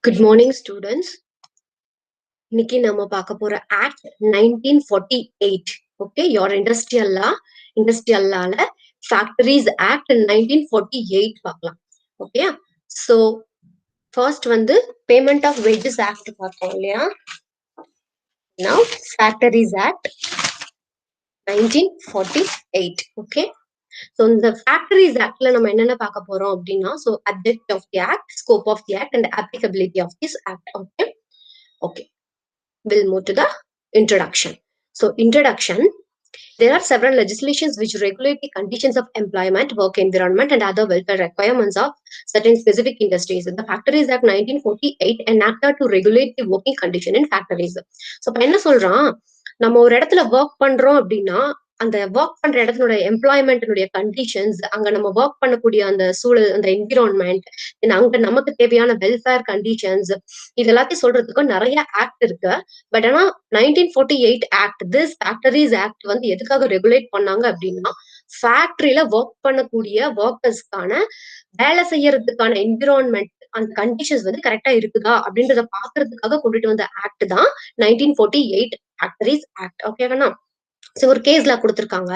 Good morning, students. இன்னைக்கு நம்ம பார்க்க போற ஆக்ட் 1948. ஓகே, your இண்டஸ்ட்ரியல் லால ஃபேக்டரிஸ் ஆக்ட் 1948 பார்க்கலாம். ஓகே, ஸோ ஃபர்ஸ்ட் வந்து பேமெண்ட் ஆஃப் வேஜஸ் ஆக்ட் பார்த்தோம் இல்லையா. Now factories act 1948. Okay, so இந்த ஃபேக்டரிஸ் ஆக்ட்ல நம்ம என்னென்ன பார்க்க போறோம் அப்படின்னா, so object of the act, scope of the act and applicability of this act. Okay okay, we'll move to the introduction. So, introduction. There are several legislations which regulate the conditions of employment, work environment, and other welfare requirements of certain specific industries. The Factories Act 1948 enacted to regulate the working condition in factories. So, என்ன சொல்றான், நம்ம ஒரு இடத்துல work பண்றோம் அப்படின்னா அந்த work பண்ற இடத்துல எம்ப்ளாய்மெண்ட்னுடைய கண்டிஷன்ஸ், அங்க நம்ம ஒர்க் பண்ணக்கூடிய அந்த சூழல், அந்த என்விரான்மெண்ட், அங்க நமக்கு தேவையான வெல்ஃபேர் கண்டிஷன்ஸ், இது எல்லாத்தையும் சொல்றதுக்கு நிறைய ஆக்ட் இருக்கு. பட் ஆனா 1948 ஆக்ட், திஸ் ஃபேக்டரிஸ் ஆக்ட் வந்து எதுக்காக ரெகுலேட் பண்ணாங்க அப்படின்னா, ஃபேக்டரியில ஒர்க் பண்ணக்கூடிய ஒர்க்கர்ஸ்க்கான வேலை செய்யறதுக்கான என்விரான்மெண்ட், அந்த கண்டிஷன்ஸ் வந்து கரெக்டா இருக்குதா அப்படின்றத பாக்குறதுக்காக கொண்டுட்டு வந்த ஆக்ட் தான் 1948 ஃபேக்டரிஸ் ஆக்ட். ஓகேவா? சோ ஒரு கேஸ்ல கொடுத்திருக்காங்க.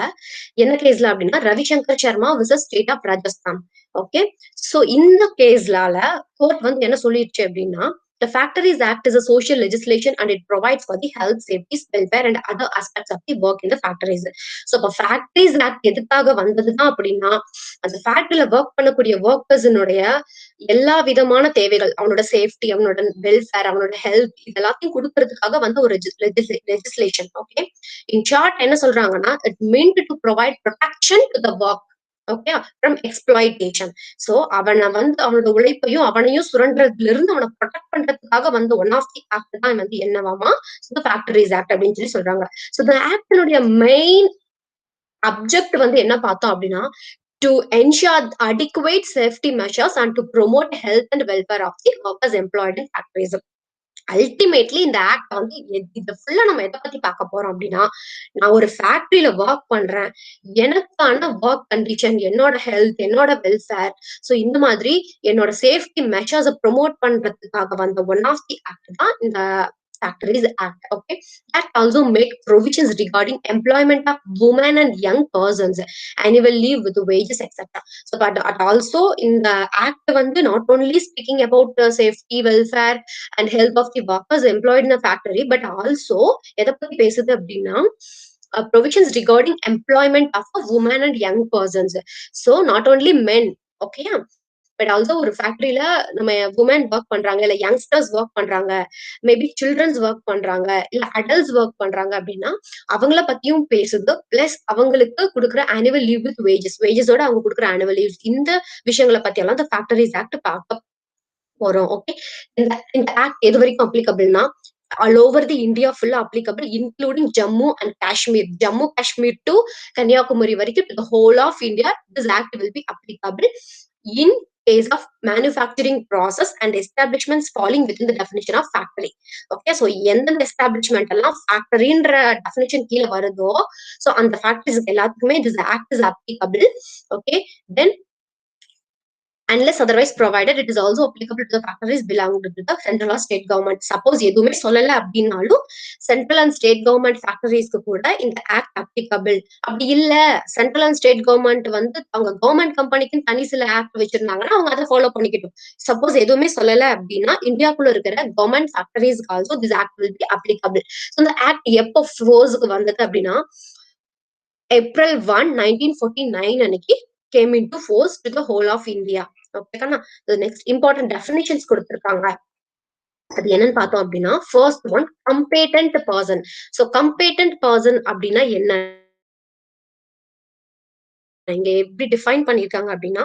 என்ன கேஸ்ல அப்படின்னா, Ravishankar Sharma versus state of Rajasthan. Okay, so இந்த கேஸ்லால கோர்ட் வந்து என்ன சொல்லிடுச்சு அப்படின்னா, the Factories Act is a social legislation and it provides for the health, safety, welfare and other aspects of the work in the factories. So இப்ப Factories Act எதுக்காக வந்ததுதான் அப்படின்னா, அந்த ஃபேக்டரியில ஒர்க் பண்ணக்கூடிய ஒர்க்கர்ஸினுடைய எல்லா விதமான தேவைகள், அவனோட சேஃப்டி, அவனோட வெல்ஃபேர், அவனோட ஹெல்த், இது எல்லாத்தையும் கொடுக்கறதுக்காக வந்து ஒரு லெஜிஸ்லேஷன். ஓகே, இன் ஷார்ட் என்ன சொல்றாங்கன்னா, it meant to provide protection to the work, okay, from exploitation. So அவனை வந்து அவனோட உழைப்பையும் அவனையும் சுரண்டதுல இருந்து அவனை ப்ரொடெக்ட் பண்றதுக்காக வந்து ஒன் ஆஃப் தி ஆக்ட் தான் வந்து என்னவாமா, ஃபேக்டரிஸ் ஆக்ட் அப்படின்னு சொல்றாங்க. சோ இந்த ஆக்டினுடைய மெயின் அப்ஜெக்ட் வந்து என்ன பார்த்தோம் அப்படின்னா, to ensure adequate safety measures and to promote health and welfare of the workers employed in factories. Ultimately இந்த ஆக்ட் வந்து இது ஃபுல்லா நம்ம எதை பத்தி பார்க்க போறோம் அப்படின்னா, நான் ஒரு ஃபேக்டரியில ஒர்க் பண்றேன், எனக்கான ஒர்க் கண்டிஷன், என்னோட ஹெல்த், என்னோட வெல்ஃபேர், சோ இந்த மாதிரி என்னோட சேஃப்டி மெஷர்ஸை ப்ரொமோட் பண்றதுக்காக வந்த ஒன் ஆஃப் தி ஆக்ட் தான் இந்த Factories Act. Okay, that also make provisions regarding employment of women and young persons, annual leave with wages, etc. So but also in the act வந்து not only speaking about the safety, welfare and health of the workers employed in the factory, but also எதை பத்தி பேசுது அப்படின்னா, provisions regarding employment of a women and young persons. So not only men, okay, but also ஒரு ஃபேக்டரியில நம்ம woman work பண்றாங்க, இல்ல youngsters work பண்றாங்க, மேபி சில்ட்ரன்ஸ் ஒர்க் பண்றாங்க, இல்ல அடல்ட்ஸ் ஒர்க் பண்றாங்க அப்படின்னா அவங்கள பத்தியும் பேசுது. பிளஸ் அவங்களுக்கு கொடுக்குற ஆனுவல் லீவ் வித் வேஜஸோட அவங்க கொடுக்குற ஆனுவல் லீவ், இந்த விஷயங்களை பத்தி எல்லாம் இந்த ஃபேக்டரிஸ் ஆக்ட் பார்க்க போறோம். ஓகே, இந்த ஆக்ட் எது வரைக்கும் அப்ளிகபிள்னா, all over the India full applicable, including Jammu and Kashmir to Kanyakumari வரைக்கும், to the whole of India this act will be applicable in case of manufacturing process and establishments falling within the definition of factory. Okay, so எந்தெந்த establishment எல்லாம் ஃபேக்டரின்ற definition கீழே வருதோ, so அந்த factories எல்லாத்துக்குமே this act is applicable. Okay, then unless otherwise provided, it is also applicable to the factories belonging to the central or state government. Suppose எதுவுமே சொல்லல அப்படின்னாலும் central and state government ஃபேக்டரிஸ்க்கு கூட இந்த act applicable. அப்படி இல்ல central and state government வந்து அவங்க government கம்பெனிக்கு தனி சில ஆக்ட் வச்சிருந்தாங்கன்னா அவங்க அதை ஃபாலோ பண்ணிக்கிட்டோம். சப்போஸ் எதுவுமே சொல்லல அப்படின்னா இந்தியாக்குள்ள இருக்கிற கவர்மெண்ட் ஃபேக்டரிஸ்க்கு also this act will be applicable. So இந்த ஆக்ட் எப்போ ஃபோர்ஸுக்கு வந்தது அப்படின்னா, April 1, 1949 அன்னைக்கு came into force to the whole of India. ஓகேனா, the next important definitions கொடுத்திருக்காங்க. அது என்னன்னு பார்த்தோம் அப்படின்னா, first one competent person. So competent person அப்படின்னா என்ன, இங்க எப்படி டிஃபைன் பண்ணிருக்காங்க அப்படின்னா,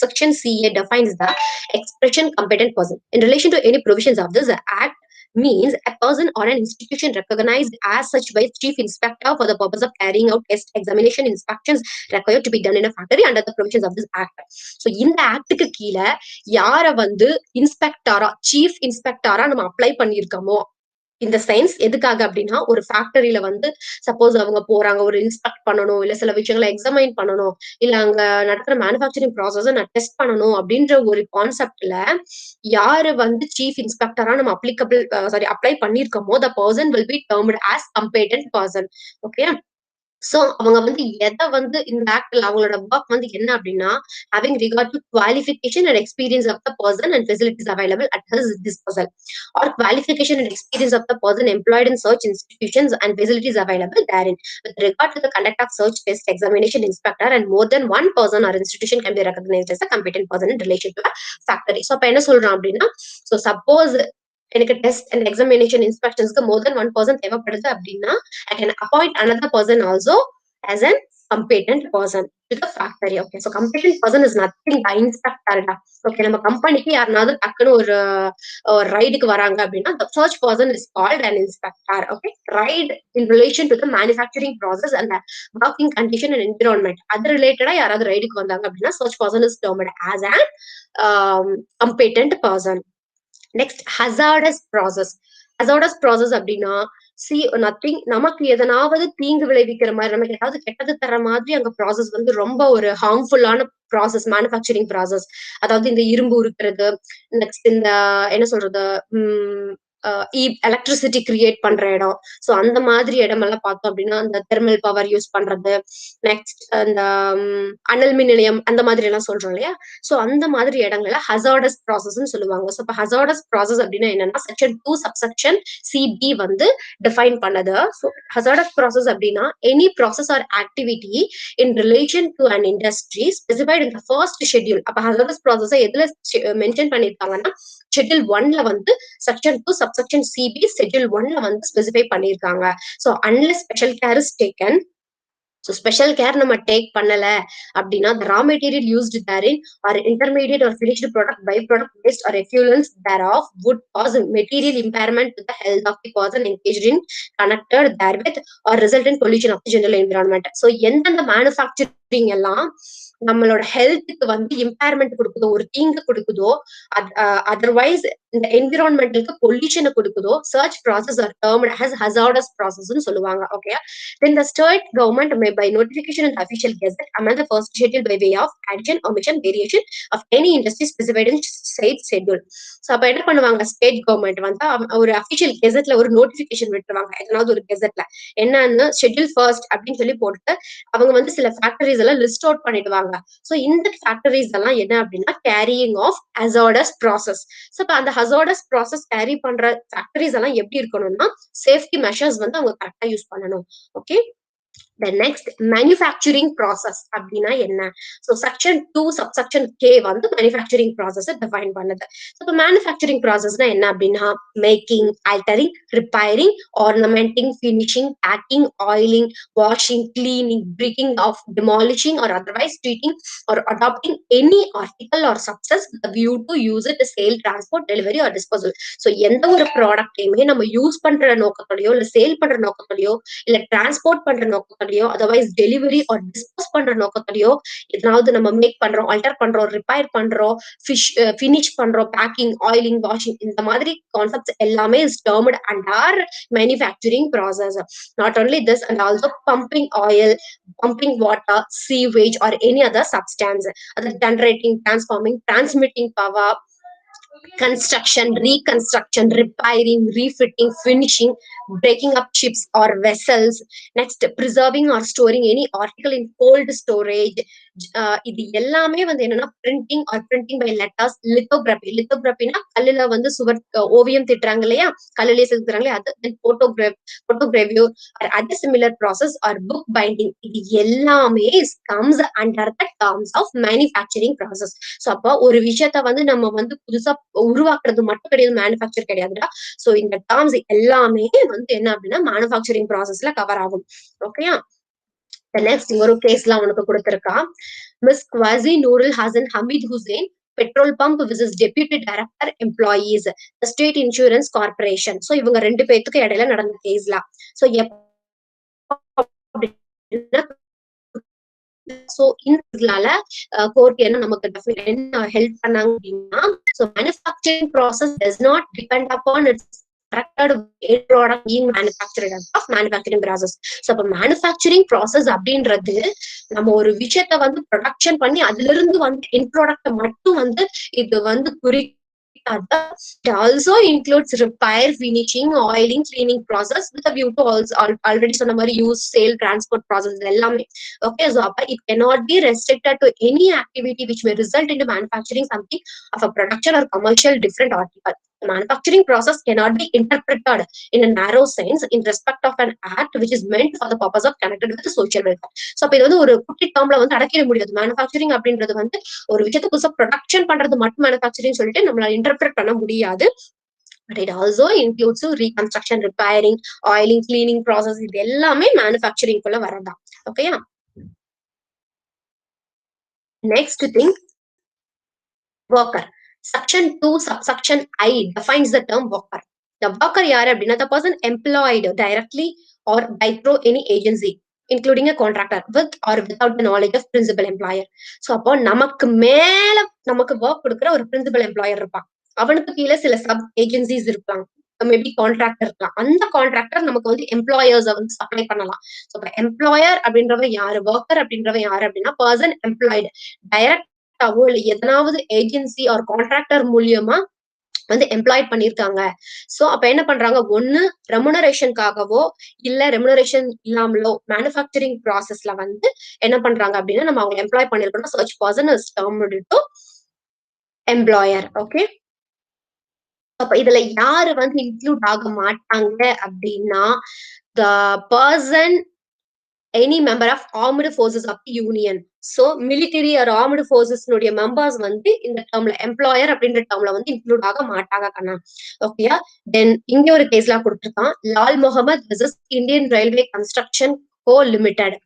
section CA defines the expression competent person in relation to any provisions of this act means a person or an institution recognized as such by chief inspector for the purpose of carrying out test, examination, inspections required to be done in a factory under the provisions of this act. So இந்த ஆக்டுக்கு கீழே யார வந்து இன்ஸ்பெக்டரா, chief இன்ஸ்பெக்டரா நம்ம apply பண்ணிருக்கோமோ இந்த science எதுக்காக அப்படின்னா ஒரு ஃபேக்டரியில வந்து சப்போஸ் அவங்க போறாங்க ஒரு இன்ஸ்பெக்ட் பண்ணணும் இல்ல சில விஷயங்களை எக்ஸாமைன் பண்ணணும் இல்ல அங்க நடக்கிற மேனுஃபேக்சரிங் ப்ராசஸ் நான் டெஸ்ட் பண்ணணும் அப்படின்ற ஒரு கான்செப்ட்ல யாரு வந்து சீஃப் இன்ஸ்பெக்டரா நம்ம அப்ளை பண்ணிருக்கோமோ the person will be termed as competent person. Okay, so அவங்க வந்து எதை வந்து இந்த ஆக்ட்ல அவங்களோட ஒர்க் வந்து என்ன அப்படின்னா having regard to qualification and experience of the person and facilities available at his disposal or qualification and experience of the person employed in such institutions and facilities available therein with regard to the conduct of search test examination inspector and more than one person or institution can be recognized as a competent person in relation to a factory. So அப்ப என்ன சொல்றோம் அப்படின்னா so suppose எனக்கு test and examination இன்ஸ்பெக்ஷன்ஸ்க்கு more than one person தேவைப்படுது அப்படின்னா I can appoint another person also as an competent person to the factory. Okay, so competent person is nothing but inspector. Okay, நம்ம கம்பெனிக்கு யாருனாவது டக்குன்னு ஒரு ரைடுக்கு வராங்க அப்படின்னா the search person is called an inspector. Okay, ride in relation to the manufacturing process and the working condition and environment அது ரிலேட்டடா யாராவது ரைடுக்கு வந்தாங்க அப்படின்னா search person is termed as an competent person. Next hazardous process. Hazardous process அப்படின்னா nothing நமக்கு எதனாவது தீங்கு விளைவிக்கிற மாதிரி நமக்கு ஏதாவது கெட்டது தர மாதிரி அங்க ப்ராசஸ் வந்து ரொம்ப ஒரு ஹார்ம்ஃபுல்லான ப்ராசஸ் மேனுஃபேக்சரிங் ப்ராசஸ். அதாவது இந்த இரும்பு உருக்குறது, நெக்ஸ்ட் இந்த என்ன சொல்றது எலக்ட்ரிசிட்டி கிரியேட் பண்ற இடம். சோ அந்த மாதிரி இடமெல்லாம் பார்த்தோம் அப்படின்னா அந்த தெர்மல் பவர் யூஸ் பண்றது, நெக்ஸ்ட் அந்த அனல் மின் நிலையம் அந்த மாதிரி எல்லாம் சொல்றோம் இல்லையா. சோ அந்த மாதிரி இடங்கள்ல ஹசார்டஸ் ப்ராசஸ்ன்னு சொல்லுவாங்க. சோ இப்ப ஹசார்டஸ் ப்ராசஸ் அப்படின்னா என்னன்னா செக்ஷன் 2 சப்செக்ஷன் சிபி வந்து டிஃபைன் பண்ணது. ஸோ ஹசார்டஸ் ப்ராசஸ் அப்படின்னா any process or activity in relation to an industry specified in the first schedule. அப்ப ஹசார்டஸ் ப்ராசஸ் எதுல மென்ஷன் பண்ணிருக்காங்கன்னா ஷெட்யூல் 1ல வந்து செக்ஷன் 2 சப்செக்ஷன் சிபி ஷெட்யூல் 1ல வந்து ஸ்பெசிஃபை பண்ணிருக்காங்க. So unless special care is taken, so special care நம்ம டேக் பண்ணல அப்படின்னா the raw material used therein or intermediate or finished product byproduct waste or effluents thereof would cause material impairment to the health of the person engaged in connected therewith or result in pollution of the general environment. So எந்தெந்த manufacturing எல்லாம் நம்மளோட ஹெல்த்துக்கு வந்து impairment கொடுக்குதோ ஒரு தீங்கு கொடுக்குதோ otherwise இந்த என்விரான்மெண்டலுக்கு பொல்யூஷனை கொடுக்குதோ சர்ச் process are termed as hazardous process சொல்லுவாங்க. ஓகே, then the state government may by notification in the official gazette amend the first schedule by way of addition, omission, variation of any industry specified in said schedule. So அப்ப என்ன பண்ணுவாங்க state government வந்து ஒரு official கெசட்ல ஒரு notification விட்டுருவாங்க. எதனாவது ஒரு கெசட்ல என்னன்னு schedule first அப்படின்னு சொல்லி போட்டு அவங்க வந்து சில ஃபேக்டரிஸ் எல்லாம் லிஸ்ட் அவுட் பண்ணிடுவாங்க. சோ இந்த ஃபேக்டரிஸ் எல்லாம் என்ன அப்படின்னா carrying of hazardous process. So இப்ப அந்த ஹசார்டஸ் ப்ராசஸ் கேரி பண்ற ஃபேக்டரிஸ் எல்லாம் எப்படி இருக்கணும்னா சேஃப்டி மெஷர்ஸ் வந்து அவங்க கரெக்டா யூஸ் பண்ணணும். Okay, the next manufacturing process அப்படின்னா என்ன? so section 2 subsection k வந்து manufacturing process define பண்ணுது. so இப்ப manufacturing processனா என்ன அப்படின்னா making, altering, repairing, ornamenting, finishing, packing, oiling, washing, cleaning, breaking off, demolishing or otherwise treating or adopting any article or substance with a view to use it sale, transport, delivery or disposal. so எந்த ஒரு ப்ராடக்டையுமே நம்ம use பண்ற நோக்கத்தோடயோ இல்ல sale பண்ற நோக்கத்தோடயோ இல்ல transport பண்ற நோக்கத்தோடயோ otherwise delivery R dispose பண்ற நோக்கத்தோடயோ எதாவது நம்ம மேக் பண்றோம், ஆல்டர் பண்றோம், ரிப்பேர் பண்றோம், ஃபினிஷ் பண்றோம், பேக்கிங், ஆயிலிங், வாஷிங் இந்த மாதிரி கான்செப்ட்ஸ் எல்லாமே is termed under manufacturing process. Not only this and also pumping oil, pumping water, sewage or any other substance, other generating, transforming, transmitting power, construction, reconstruction, repairing, refitting, finishing, breaking up ships or vessels, next preserving or storing any article in cold storage. இது எல்லாமே வந்து என்னன்னா printing or printing by letters, lithography. லித்தோகிராபினா கல்லுல வந்து சுவர் ஓவியம் திட்டுறாங்க இல்லையா, கல்லுலயே செதுக்குறாங்களே அது. தென் போட்டோகிராஃபியோ or other similar process or book binding. இது எல்லாமே comes under the terms of manufacturing process. So அப்போ ஒரு விஷயத்த வந்து நம்ம வந்து புதுசா உருவாக்குறது மட்டும் கிடையாது, மேனுஃபேக்சர் கிடையாதுடா. சோ இந்த டர்ம்ஸ் எல்லாமே வந்து என்ன அப்படின்னா மேனுஃபேக்சரிங் ப்ராசஸ்ல கவர் ஆகும். ஓகேயா, நெக்ஸ்ட் ஒரு கேஸ்லாம் உனக்கு கொடுத்திருக்கா. Miss Qazi Noorul Hasan Hamid Hussain petrol pump versus deputy director employees state insurance corporation. So இவங்க ரெண்டு பேத்துக்கு இடையில நடந்த கேஸ்ல. சோ சோ இதனால கோர்ட் என்ன நமக்கு என்ன ஹெல்ப் பண்ணாங்க அப்படின்னா, so manufacturing process does not depend upon its product being manufactured of manufacturing process. So அப்ப manufacturing process அப்படின்றது நம்ம ஒரு விஷயத்த வந்து ப்ரொடக்ஷன் பண்ணி அதுல இருந்து வந்து என் ப்ராடக்ட் மட்டும் வந்து இது வந்து it also includes repair, finishing, oiling, cleaning process with a view to also already சொன்ன மாதிரி use, sale, transport process எல்லாமே. Okay, so it cannot be restricted to any activity which may result into manufacturing something of a production or commercial different article. The manufacturing process cannot be interpreted in a narrow sense in respect of an act which is meant for the purpose of connected with the social welfare. So அப்ப இது வந்து ஒரு குட்டி டேர்ம்ல வந்து அடக்கிட முடியாது. Manufacturing அப்படின்றது வந்து ஒரு விஷயத்தை புதுசா ப்ரொடக்ஷன் பண்றது மட்டும் மேனுஃபேக்சரிங் சொல்லிட்டு நம்மளால இன்டர்பிரட் பண்ண முடியாது. But it also includes reconstruction, repairing, oiling, cleaning process. இது எல்லாமே மேனுஃபேக்சரிங் குள்ள வரதா. ஓகேயா? Next thing, worker. Section 2 subsection I defines the term worker. The worker யாரு அப்படின்னா the person employed directly or by through any agency including a contractor with or without the knowledge of principal employer. So அப்போ நமக்கு மேல நமக்கு work கொடுக்குற ஒரு principal employer இருப்பான். அவனுக்கு கீழே சில சப் ஏஜென்சிஸ் இருப்பாங்க. மேபி கான்ட்ராக்டர் இருக்கலாம். அந்த கான்ட்ராக்டர் நமக்கு வந்து எம்ப்ளாயர்ஸை வந்து சப்ளை பண்ணலாம். ஸோ இப்போ எம்ப்ளாயர் அப்படின்றவன் யாரு, ஒர்க்கர் அப்படின்றவன் யாரு அப்படின்னா பர்சன் எம்ப்ளாய்டு டைரக்ட் இல்ல எதனாவது ஏஜென்சி ஆர் கான்ட்ராக்டர் மூலியமா வந்து எம்ப்ளாய்ட் பண்ணிருக்காங்க. சோ அப்ப என்ன பண்றாங்க, ஒண்ணு ரெமுனரேஷனுக்காகவோ இல்ல ரெமுனரேஷன் இல்லாமலோ மேனுஃபேக்சரிங் ப்ராசஸ்ல வந்து என்ன பண்றாங்க அப்படின்னா நம்ம அவங்க எம்ப்ளாய் பண்ணிருக்கோம். சர்ச் person is termed to employer. Okay, அப்ப இதுல யாரு வந்து இன்க்ளூட் ஆக மாட்டாங்க அப்படின்னா the person any member of armed forces of the union. So military or armed forces னுடைய மெம்பர்ஸ் வந்து இந்த டேர்ம்ல எம்ப்ளாயர் அப்படின்ற டேர்ம்ல வந்து இன்க்ளூட் ஆக மாட்டாங்க கண்ணா. ஓகேயா? தென் இங்க ஒரு கேஸ்ல கொடுத்திருக்கான், Lal Mohammad versus Indian railway construction co limited.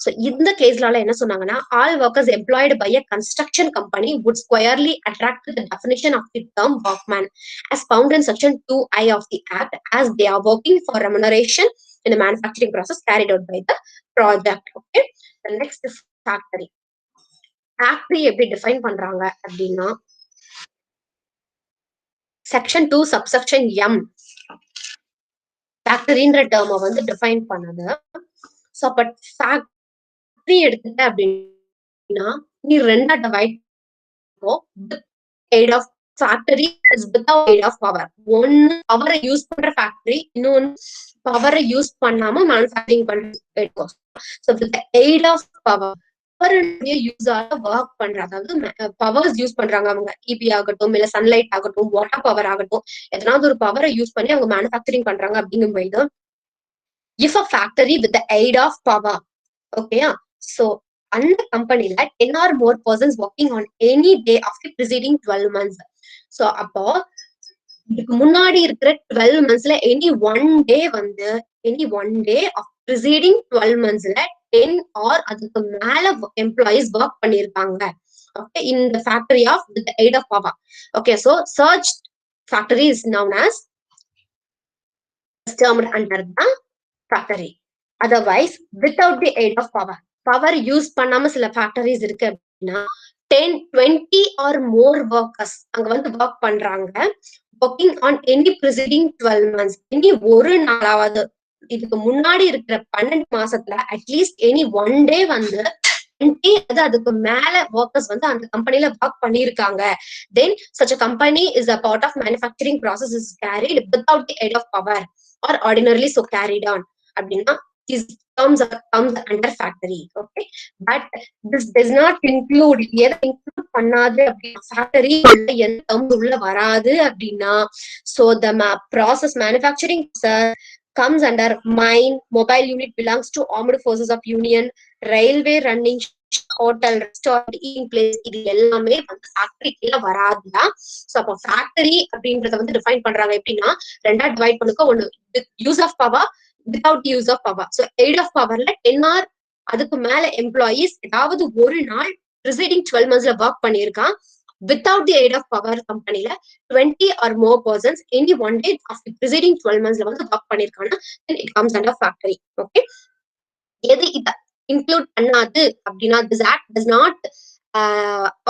So இந்த கேஸ்லால என்ன சொன்னாங்கன்னா, all workers employed by a construction company would squarely attract to the definition of the term workman as found in section 2I of the act, as they are working for remuneration in the manufacturing process carried out by the project. Okay, the next factory. Factory எப்படி define பண்றாங்க அப்படின்னா section 2 subsection M ஃபேக்டரின்ற டேர்மை வந்து define பண்ணது. So அப்ப factory எடுத்துட்ட அப்படின்னா நீ ரெண்டா divide aid of factory is without aid of power. ஒன்னு பவரை யூஸ் பண்ற ஃபேக்டரி, இன்னொன்னு பவரை யூஸ் பண்ணாம மேனுஃபேக்சரிங் பண்ற. So with the aid of power, work பண்றாங்க, அதாவது பவர்ஸ் யூஸ் பண்றாங்க. அவங்க இபி ஆகட்டும், இல்ல சன்லைட் ஆகட்டும், வாட்டர் பவர் ஆகட்டும், எதனாவது ஒரு பவரை யூஸ் பண்ணி அவங்க மேனுஃபேக்சரிங் பண்றாங்க அப்படிங்கும்போது if a factory with the aid of power, ஓகேயா, சோ அந்த கம்பெனில 10 or more persons working on any day of the preceding 12 months. So அப்போ இதுக்கு முன்னாடி இருக்கிற 12 monthsல எனி ஒன் டே வந்து any one day of preceding 12 monthsல 10 or அதுக்கு மேல எம்ப்ளாயிஸ் ஒர்க் பண்ணிருக்காங்க. Okay, in the factory of with the aid of power. Okay, so such factory is known as termed under the factory. Otherwise, without the aid of power, power use பண்ணாம சில factories இருக்கு அப்படின்னா 10, 20 or more workers அங்க வந்து work பண்றாங்க, working on any preceding 12 months. Any ஒரு நாளாவது இதுக்கு முன்னாடி இருக்கிற 12 மாசத்துல அட்லீஸ்ட் எனி ஒன் டே வந்து அதுக்கு மேல ஒர்க்கர்ஸ் வந்து அந்த கம்பெனில ஒர்க் பண்ணிருக்காங்க. தென் such a company is a part of manufacturing process is carried without the aid of power or ordinarily so carried on அப்படின்னா these terms comes under factory. Okay, but this does not include எதை include பண்ணாது அப்படின்னா factory உள்ள எந்த terms உள்ள வராது அப்படின்னா so the process manufacturing comes under mine, mobile unit belongs to armed forces of union, railway running, hotel, restaurant, eating place, இது எல்லாமே வந்து ஃபேக்டரி கீழ வராதுதான். சோ அப்போ ஃபேக்டரி அப்படின்றத வந்து டிஃபைன் பண்றாங்க எப்படின்னா ரெண்டா டிவைட் பண்ணுக்க, ஒண்ணு use of power, without use of power. So aid of பவர்ல 10 or அதுக்கு மேல எம்ப்ளாயிஸ் ஏதாவது ஒரு நாள் ப்ரிசைடிங் 12 monthsல ஒர்க் பண்ணிருக்கான். Without the aid of power கம்பெனில 20 or more persons any one day of the preceding 12 monthsல வந்து ஒர்க் பண்ணிருக்காங்க, then it comes under factory. Okay, எது இத இன்க்ளூட் பண்ணாது அப்படின்னா this act does not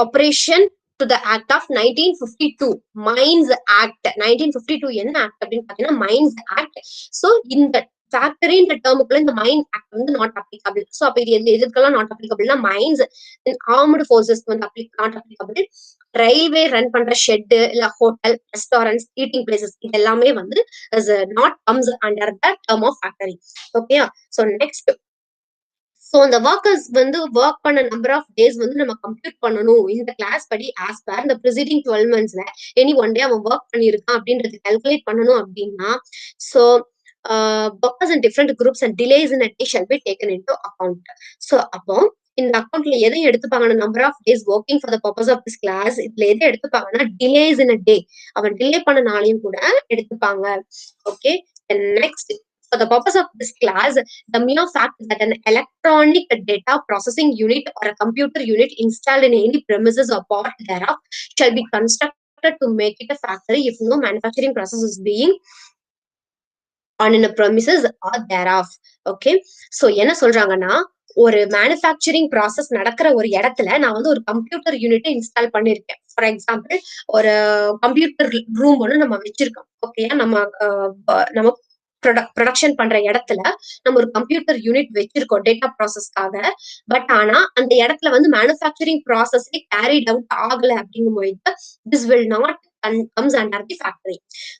operation to the Act of 1952, Mines Act. 1952 என்ன act அப்படின்னு பாத்தீங்கன்னா மைன்ஸ் ஆக்ட். சோ இந்த ஃபேக்டரின்ற டேர்முக்குள்ள இந்த மைன் ஆக்ட் வந்து நாட் அப்ளிகபிள். சோ அப்ப இது எதுக்கெல்லாம் நாட் அப்ளிகபிள்னா மைன்ஸ், ஆர்ம்டு ஃபோர்ஸஸ் வந்து நாட் அப்ளிகபிள், ரயில்வே ரன் பண்ற ஷெட் இல்ல ஹோட்டல், ரெஸ்டாரண்ட்ஸ், ஈட்டிங் பிளேசஸ் இது எல்லாமே வந்து not comes under the term of factory. ஓகேயா? சோ நெக்ஸ்ட், சோ அந்த ஒர்க்கர்ஸ் வந்து ஒர்க் பண்ண நம்பர் ஆஃப் டேஸ் வந்து நம்ம கம்ப்யூட் பண்ணணும் இந்த கிளாஸ் படி ஆஸ் பர் இந்த ப்ரிசீடிங் 12 monthsல எனி ஒன் டே அவன் ஒர்க் பண்ணியிருக்கான் அப்படின்றது கால்குலேட் பண்ணணும் அப்படின்னா, so workers in different groups and relays in a day shall be taken into account. So அப்போ இந்த அக்கௌண்ட்ல எதை எடுத்துப்பாங்கன்னா number of days working for the purpose of this clause, இதுல எதை எடுத்துப்பாங்கன்னா டிலேஸ் இன் அ டே, அவன் டிலே பண்ண நாளையும் கூட எடுத்துப்பாங்க. Okay, next, for the purpose of this class, the mere fact that an electronic data processing unit or a computer unit installed in any premises or part thereof shall be constructed to make it a factory if no manufacturing process is being on in a premises or thereof. Okay, so என்ன சொல்றாங்கன்னா, ஒரு manufacturing process நடக்கிற ஒரு இடத்துல நான் வந்து ஒரு computer unit install பண்ணிருக்கேன். ஃபார் எக்ஸாம்பிள், ஒரு கம்ப்யூட்டர் ரூம் ஒன்று நம்ம வச்சிருக்கோம். ஓகேயா? நம்ம ப்ரொடக்ஷன் பண்ற இடத்துல நம்ம ஒரு கம்ப்யூட்டர் யூனிட் வச்சிருக்கோம் டேட்டா ப்ராசஸ்க்காக. பட் ஆனா அந்த இடத்துல வந்து மேனுஃபேக்சரிங் ப்ராசஸே கேரிட் அவுட் ஆகல அப்படிங்கும்போது this will not comes under the factory.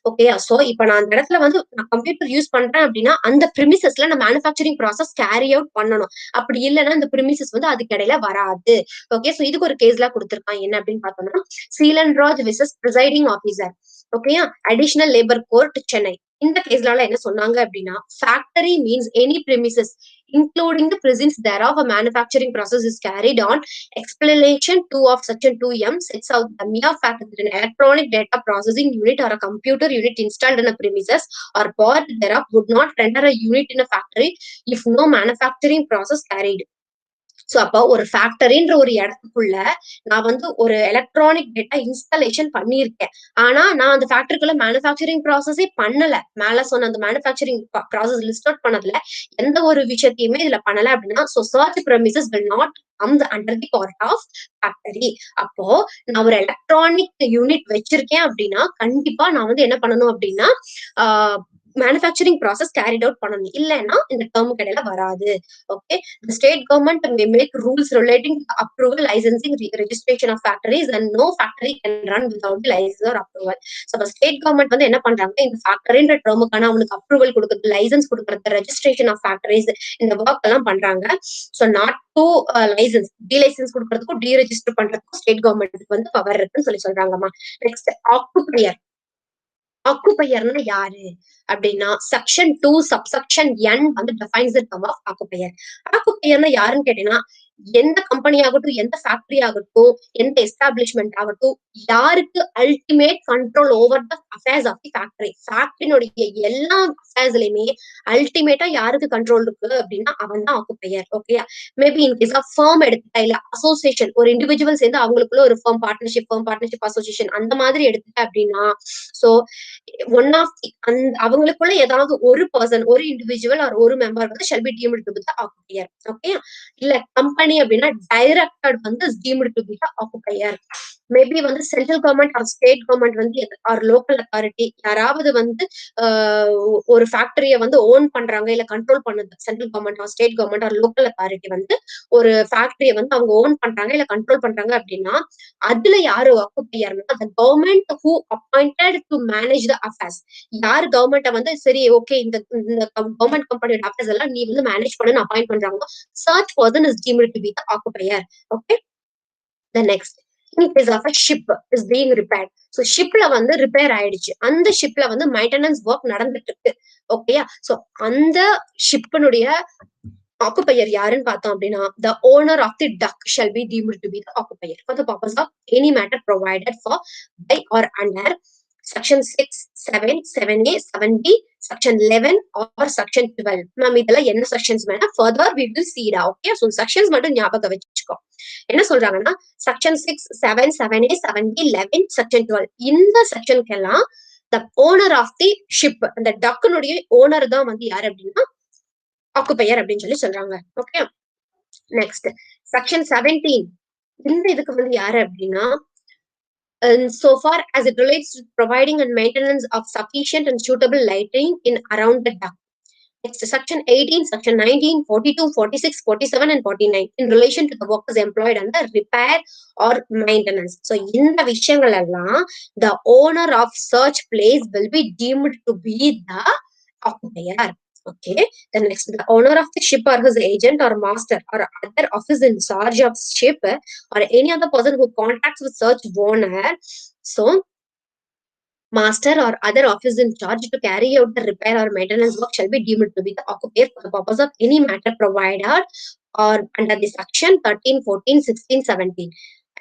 ஓகேயா? சோ இப்ப நான் அந்த இடத்துல வந்து நான் கம்ப்யூட்டர் யூஸ் பண்றேன் அப்படின்னா அந்த பிரிமிசஸ்ல நான் மேனுஃபேக்சரிங் ப்ராசஸ் கேரி அவுட் பண்ணணும். அப்படி இல்லைன்னா அந்த பிரிமிசஸ் வந்து அதுக்கு இடையில வராது. ஓகே, சோ இதுக்கு ஒரு கேஸ்ல கொடுத்திருக்கான். என்ன அப்படின்னு பார்த்தோம்னா, சீலன்ராஜ் விசஸ் பிரிசைடிங் ஆபீசர். ஓகேயா? Additional labour court, Chennai. இந்த கேஸ்ல என்ன சொன்னாங்க அப்படின்னா, factory means any premises including the presence thereof a manufacturing process is carried on. Explanation 2 of section 2M sets out the mere fact that an electronic data processing unit or a computer unit installed in a premises or part thereof would not render a unit in a factory if no manufacturing process carried. So அப்போ ஒரு ஃபேக்டரின்ற ஒரு இடத்துக்குள்ள நான் வந்து ஒரு electronic data installation பண்ணியிருக்கேன். ஆனா நான் அந்த ஃபேக்டரிக்குள்ள மேனுஃபேக்சரிங் ப்ராசஸே பண்ணல. மேல சொன்ன அந்த மேனுஃபேக்சரிங் ப்ராசஸ் லிஸ்ட் அவுட் பண்ணதுல எந்த ஒரு விஷயத்தையுமே இதுல பண்ணல அப்படின்னா, so church premises will not comes under the part of factory. அப்போ நான் ஒரு எலக்ட்ரானிக் யூனிட் வச்சிருக்கேன் அப்படின்னா கண்டிப்பா நான் வந்து என்ன பண்ணணும் அப்படின்னா மேனுஃபேக்சரிங் ப்ராசஸ் கேரிட் அவுட் பண்ணணும். இல்லைன்னா இந்த டேர்ம் இடையில வராது. Okay, the state government may make rules relating to approval, licensing, registration of factories and no factory can run without the license or approval. So the state government வந்து என்ன பண்றாங்க, இந்த ஃபேக்டரின்ற டேர்முக்கான அவனுக்கு அப்ரூவல் கொடுக்குறது, லைசன்ஸ் கொடுக்குறது, registration of factories இந்த work எல்லாம் பண்றாங்க. So not to licence, to licence கொடுக்கறதுக்கும் டி ரெஜிஸ்டர் பண்றதுக்கும் ஸ்டேட் கவர்மெண்ட்டுக்கு வந்து பவர் இருக்குன்னு சொல்றாங்கம்மா. நெக்ஸ்ட், ஆக்குபையர். ஆக்குபையர்னா யாரு அப்படின்னா, செக்ஷன் 2 சப்செக்ஷன் N வந்து டிஃபைன்ஸ் தி டேர்ம் ஆஃப் ஆக்குபையர். ஆக்குபையர்னா யாருன்னு கேட்டீங்கன்னா, எந்த கம்பெனி ஆகட்டும், எந்த ஃபேக்டரி ஆகட்டும், எந்த எஸ்டாப்ளிஷ்மெண்ட் ஆகட்டும், யாருக்கு ultimate control over the affairs of the factory, ஃபேக்டரினுடைய எல்லா அஃபேர்ஸ்லயுமே அல்டிமேட்டா யாருக்கு கண்ட்ரோல் இருக்கு அப்படின்னா அவன் தான் ஆக்குபையர். ஓகேயா? Maybe in case of firm எடுத்துட்டா, இல்ல அசோசியேஷன், ஒரு இண்டிவிஜுவல் சேர்ந்து அவங்களுக்குள்ள ஒரு ஃபர்ம் பார்ட்னர்ஷிப் அசோசியேஷன் அந்த மாதிரி எடுத்துட்டா அப்படின்னா, சோ ஒன் ஆஃப் அவங்களுக்குள்ள ஏதாவது ஒரு பர்சன், ஒரு இண்டிவிஜுவல் ஆர் ஒரு மெம்பர் வந்து shall be deemed to be the occupier. Okay, இல்ல கம்பெனி அப்படின்னா டைரக்டட் வந்து deemed to be the occupier. Maybe வந்து central government or state government வந்து ஆர் லோக்கல் அத்தாரிட்டி யாராவது வந்து ஒரு ஃபேக்டரிய வந்து ஓன் பண்றாங்க இல்ல கண்ட்ரோல் பண்ணுது, central government or state government or local authority வந்து ஒரு ஃபேக்டரிய வந்து அவங்க ஓன் பண்றாங்க இல்ல கண்ட்ரோல் பண்றாங்க அப்படின்னா அதுல யாரு ஆக்குபையர்னா, அந்த government who appointed to manage the affairs. யாரு கவர்மெண்ட்டை வந்து சரி ஓகே இந்த கவர்மெண்ட் கம்பெனியோட அஃபேர்ஸ் எல்லாம் நீ வந்து மேனேஜ் பண்ணுன்னு அப்பாயிண்ட் பண்றாங்க, சர்ச் person is deemed to be the occupier. Okay, the next, in case of a ship is being repaired, so shipல வந்து ரிப்பேர் ஆயிடுச்சு, அந்த ஷிப்ல வந்து மெயின்டெனன்ஸ் ஒர்க் நடந்துட்டு இருக்கு. ஓகேயா? சோ அந்த ஷிப்னுடைய ஆக்குபையர் யாருன்னு பார்த்தோம் அப்படின்னா, the owner of the duck shall be deemed to be the occupier for the purpose of any matter provided for by or under section 6, 7, 7A, 7B, section 11 or section 12. Ma'am இதெல்லாம் என்ன sections வேணா further we will see it. Okay, so sections மட்டும் ஞாபகம் வச்சுக்கோ. என்ன சொல்றாங்கன்னா, section 6, 7, 7A, 7B, 11, section 12 இந்த செக்ஷனுக்கு எல்லாம் the owner of the ship, அந்த டக்குனுடைய ஓனர் தான் வந்து யாரு அப்படின்னா ஆக்குபையர் அப்படின்னு சொல்றாங்க. ஓகே, நெக்ஸ்ட் செக்ஷன் 17 இந்த இதுக்கு வந்து யாரு அப்படின்னா and so far as it relates to providing and maintenance of sufficient and suitable lighting in around the duct. Next, section 18, section 19, 42, 46, 47, and 49 in relation to the workers employed under repair or maintenance. So, in the Vishangalallah, the owner of such place will be deemed to be the occupier. Okay. Then next, the owner of the ship or his agent or master or other office in charge of ship or any other person who contracts with such owner. So, master or other office in charge to carry out the repair or maintenance work shall be deemed to be the occupier for the purpose of any matter provided or under the section 13, 14, 16, 17.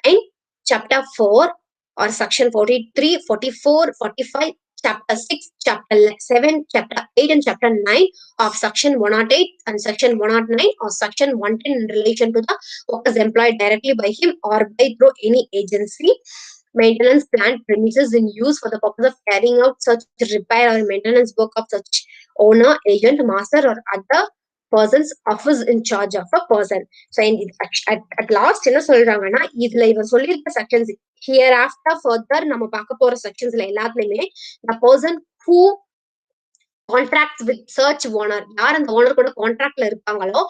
And chapter 4 or section 43, 44, 45, chapter 6, chapter 7, chapter 8, and chapter 9 of section 108 and section 109 or section 110 in relation to the workers employed directly by him or by through any agency. Maintenance plant premises in use for the purpose of carrying out such repair or maintenance work of such owner, agent, master, or other person's office in charge of a person. So at last என்ன சொல்றாங்கன்னா இதுல இவன் சொல்லியிருக்க sections here after further நம்ம பார்க்க போற செக்ஷன்ஸ்ல எல்லாத்துலயுமே the person who contract with சர்ச் ஓனர் யார் அந்த ஓனர் கூட கான்ட்ராக்ட்ல இருப்பாங்களோ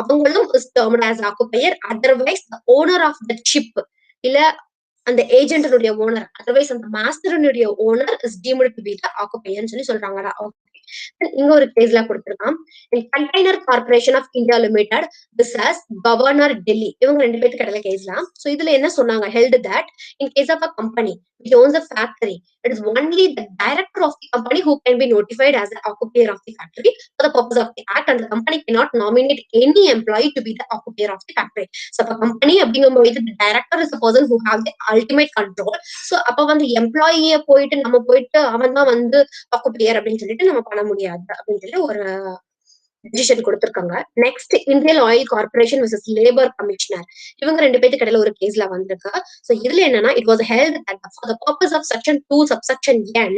அவங்களும் is termed as occupier. Otherwise the owner of the ship இல்ல அந்த ஏஜென்டனுடைய ஓனர் அதர்வைஸ் அந்த மாஸ்டரனுடைய owner is deemed to be the ஆக்குபையர்னு சொல்லி சொல்றாங்கடா. இங்க ஒரு கேஸ்ல கொடுத்திருக்கான். Container corporation of India limited பிசாஸ் கவர்னர் டெல்லி இவங்க ரெண்டு பேருக்கு கிடையில கேஸ்லாம். சோ இதுல என்ன சொன்னாங்க, held that in case of a company which owns a factory, it is only the director of the company who can be notified as the occupier of the factory for the purpose of the act, and the company cannot nominate any employee to be the occupier of the factory. So the company அப்படிங்கும்போது the director is the person who have the ultimate control. So அப்ப வந்து எம்ப்ளாயிய போயிட்டு நம்ம போயிட்டு அவன் தான் வந்து occupier அப்படின்னு சொல்லிட்டு நம்ம பண்ண முடியாது அப்படின்னு சொல்லி ஒரு டிசிஷன் கொடுத்திருக்காங்க. Next Indian Oil corporation vs labour commissioner இவங்க ரெண்டு பேருக்கு இடையில ஒரு கேஸ்ல வந்திருக்கு. சோ இதுல என்னன்னா it was held that for the purpose of section 2 subsection n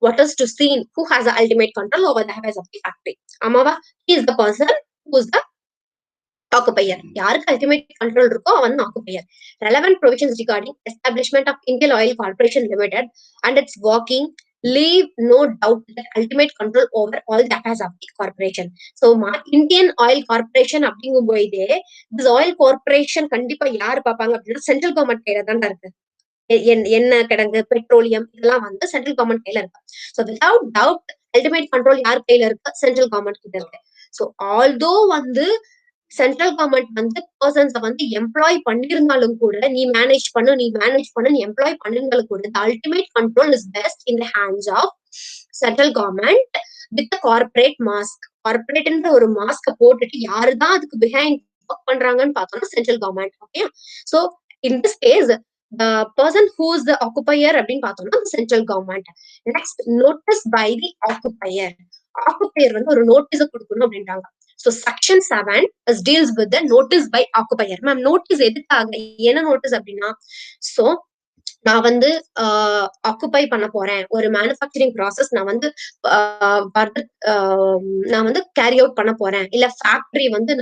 what is to see who has the ultimate control over the affairs of the factory. ஆமாவா, he is the person who is the occupier. யாருக்கு ultimate control இருக்கோ அவன் occupier. Relevant provisions regarding establishment of Indian Oil Corporation Limited and its working leave no doubt that ultimate control over all the affairs of the corporation. So Indian Oil Corporation அப்படிங்கும்போதே this oil corporation கண்டிப்பா யாரு பாப்பாங்க அப்படின்னா central government கையில தான் இருக்கு. எண்ணெய் கிடங்கு petroleum இதெல்லாம் வந்து சென்ட்ரல் கவர்மெண்ட் கையில இருக்கு. So without doubt ultimate control யார் கையில இருக்கு, சென்ட்ரல் கவர்மெண்ட் கிட்ட இருக்கு. ஸோ ஆல்தோ வந்து சென்ட்ரல் கவர்மெண்ட் வந்து பர்சன்ஸை வந்து எம்ப்ளாய் பண்ணிருந்தாலும் கூட நீ மேனேஜ் பண்ணு நீ எம்ப்ளாய் பண்ணிருந்தாலும் கூட ultimate control is vested in the hands of central government with corporate mask. கார்பரேட்ன்ற ஒரு மாஸ்க போட்டுட்டு யாருதான் அதுக்கு பிஹைண்ட் ஒர்க் பண்றாங்கன்னு பார்த்தோம்னா central government. Okay, so in this case the person who is the occupier அப்படின்னு பார்த்தோம்னா central government. Next notice by the occupier. Occupier வந்து ஒரு நோட்டீஸ் கொடுக்கணும் அப்படின்றாங்க. So section 7 deals with the notice by occupier. Ma'am notice எதுக்காக, என்ன notice அப்படின்னா, so நான் வந்து ஆக்குபை பண்ண போறேன் ஒரு மேனுஃபேக்சரிங் ப்ராசஸ் நான் வந்து கேரி அவுட் பண்ண போறேன், இல்ல ஃபேக்டரி வந்து